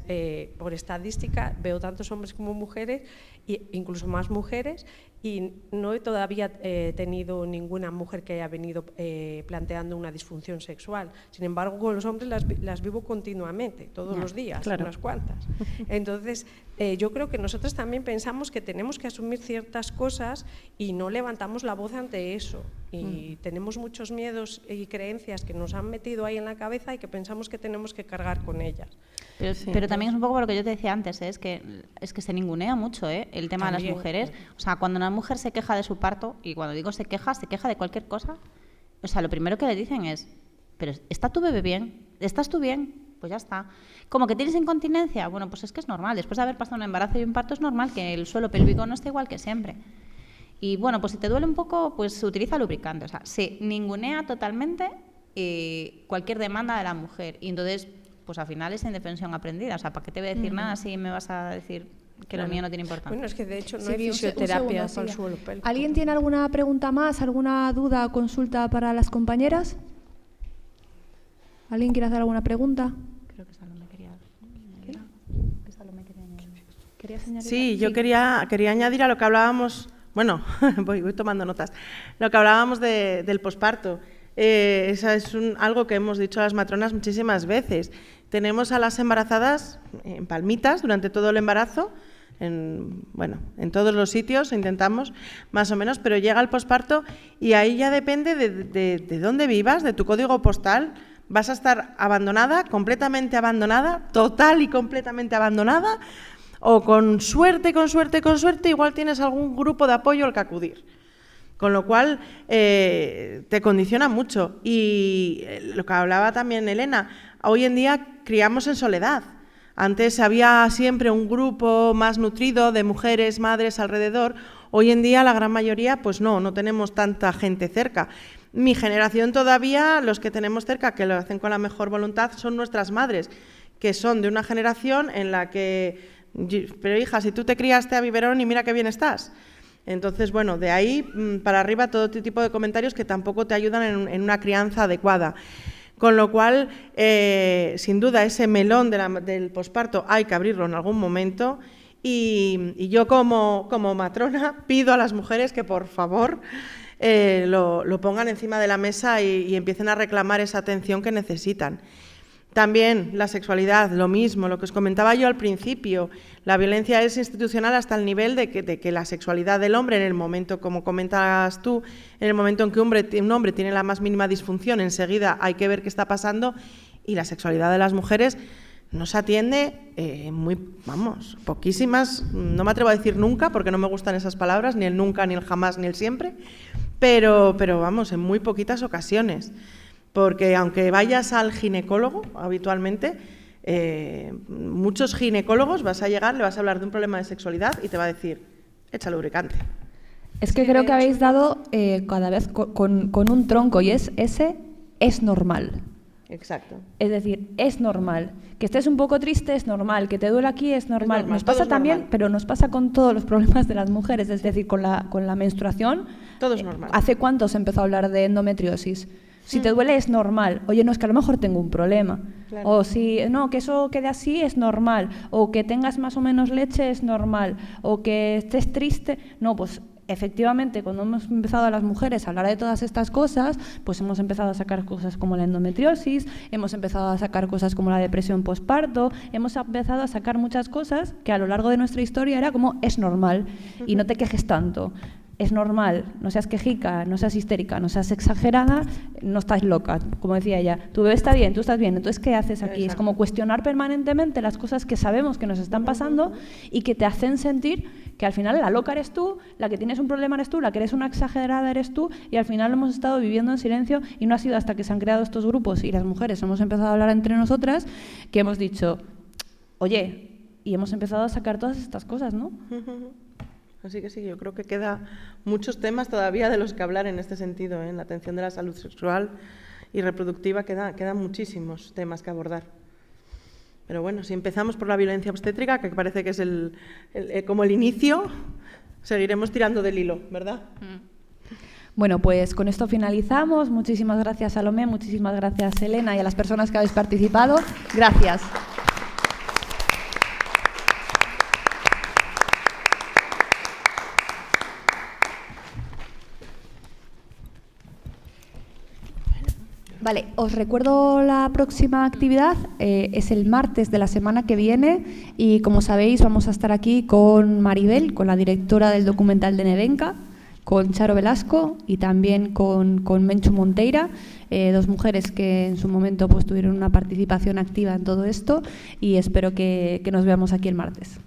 por estadística, veo tantos hombres como mujeres, e incluso más mujeres, y no he todavía tenido ninguna mujer que haya venido planteando una disfunción sexual. Sin embargo, con los hombres las vivo continuamente, todos los días, claro. Unas cuantas. Entonces, yo creo que nosotros también pensamos que tenemos que asumir ciertas cosas y no levantamos la voz ante eso. Y tenemos muchos miedos y creencias que nos han metido ahí en la cabeza y que pensamos que tenemos que cargar con ellas. Pero también es un poco por lo que yo te decía antes, es que se ningunea mucho el tema también de las mujeres. O sea, cuando una mujer se queja de su parto, y cuando digo se queja de cualquier cosa, o sea, lo primero que le dicen es, pero ¿está tu bebé bien? ¿Estás tú bien? Pues ya está. ¿Como que tienes incontinencia? Bueno, pues es que es normal. Después de haber pasado un embarazo y un parto es normal que el suelo pélvico no esté igual que siempre. Y bueno, pues si te duele un poco, pues utiliza lubricante. O sea, se ningunea totalmente cualquier demanda de la mujer. Y entonces pues al final es indefensión aprendida. O sea, ¿para qué te voy a decir nada si me vas a decir que lo mío no tiene importancia? Bueno, es que de hecho no Sí, hay un fisioterapia segundo, para el sí. suelo pélvico. ¿Alguien tiene alguna pregunta más, alguna duda o consulta para las compañeras? ¿Alguien quiere hacer alguna pregunta? Creo que Salomé quería añadir. Que Salomé quería añadir. ¿Querías añadir? Sí, yo quería añadir a lo que hablábamos, bueno, voy tomando notas, lo que hablábamos del posparto. Eso es algo que hemos dicho a las matronas muchísimas veces. Tenemos a las embarazadas en palmitas durante todo el embarazo, en todos los sitios intentamos más o menos, pero llega el posparto y ahí ya depende de dónde vivas, de tu código postal. Vas a estar abandonada, completamente abandonada, total y completamente abandonada, o con suerte, igual tienes algún grupo de apoyo al que acudir. Con lo cual, te condiciona mucho. Y lo que hablaba también Elena, hoy en día criamos en soledad. Antes había siempre un grupo más nutrido de mujeres, madres alrededor. Hoy en día la gran mayoría, pues no tenemos tanta gente cerca. Mi generación todavía, los que tenemos cerca, que lo hacen con la mejor voluntad, son nuestras madres, que son de una generación en la que, pero hija, si tú te criaste a biberón y mira qué bien estás. Entonces, bueno, de ahí para arriba todo tipo de comentarios que tampoco te ayudan en una crianza adecuada. Con lo cual, sin duda, ese melón del posparto hay que abrirlo en algún momento y yo como matrona pido a las mujeres que por favor lo pongan encima de la mesa y empiecen a reclamar esa atención que necesitan. También la sexualidad, lo mismo, lo que os comentaba yo al principio, la violencia es institucional hasta el nivel de que la sexualidad del hombre en el momento, como comentas tú, en el momento en que un hombre tiene la más mínima disfunción, enseguida hay que ver qué está pasando y la sexualidad de las mujeres no se atiende poquísimas, no me atrevo a decir nunca porque no me gustan esas palabras, ni el nunca, ni el jamás, ni el siempre, pero vamos, en muy poquitas ocasiones. Porque aunque vayas al ginecólogo habitualmente, muchos ginecólogos vas a llegar, le vas a hablar de un problema de sexualidad y te va a decir, echa lubricante. Es que creo que habéis dado cada vez con un tronco y ese es normal. Exacto. Es decir, es normal. Que estés un poco triste es normal, que te duele aquí es normal. normal, Nos todo pasa es también, normal. pero nos pasa con todos los problemas de las mujeres, es decir, con la menstruación. Todo es normal. ¿Hace cuánto se empezó a hablar de endometriosis? Si te duele es normal. Oye, no, es que a lo mejor tengo un problema. Claro. O si, no, que eso quede así es normal. O que tengas más o menos leche es normal. O que estés triste. No, pues efectivamente, cuando hemos empezado a las mujeres a hablar de todas estas cosas, pues hemos empezado a sacar cosas como la endometriosis, hemos empezado a sacar cosas como la depresión postparto, hemos empezado a sacar muchas cosas que a lo largo de nuestra historia era como es normal y no te quejes tanto. Es normal, no seas quejica, no seas histérica, no seas exagerada, no estás loca, como decía ella. Tu bebé está bien, tú estás bien, entonces ¿qué haces aquí? Exacto. Es como cuestionar permanentemente las cosas que sabemos que nos están pasando y que te hacen sentir que al final la loca eres tú, la que tienes un problema eres tú, la que eres una exagerada eres tú y al final hemos estado viviendo en silencio y no ha sido hasta que se han creado estos grupos y las mujeres hemos empezado a hablar entre nosotras que hemos dicho, oye, y hemos empezado a sacar todas estas cosas, ¿no? Así que sí, yo creo que queda muchos temas todavía de los que hablar en este sentido, en la atención de la salud sexual y reproductiva quedan muchísimos temas que abordar. Pero bueno, si empezamos por la violencia obstétrica, que parece que es como el inicio, seguiremos tirando del hilo, ¿verdad? Bueno, pues con esto finalizamos. Muchísimas gracias, Salomé, muchísimas gracias, Elena, y a las personas que habéis participado. Gracias. Vale, os recuerdo la próxima actividad, es el martes de la semana que viene y como sabéis vamos a estar aquí con Maribel, con la directora del documental de Nevenka, con Charo Velasco y también con Menchu Monteira, dos mujeres que en su momento pues tuvieron una participación activa en todo esto y espero que nos veamos aquí el martes.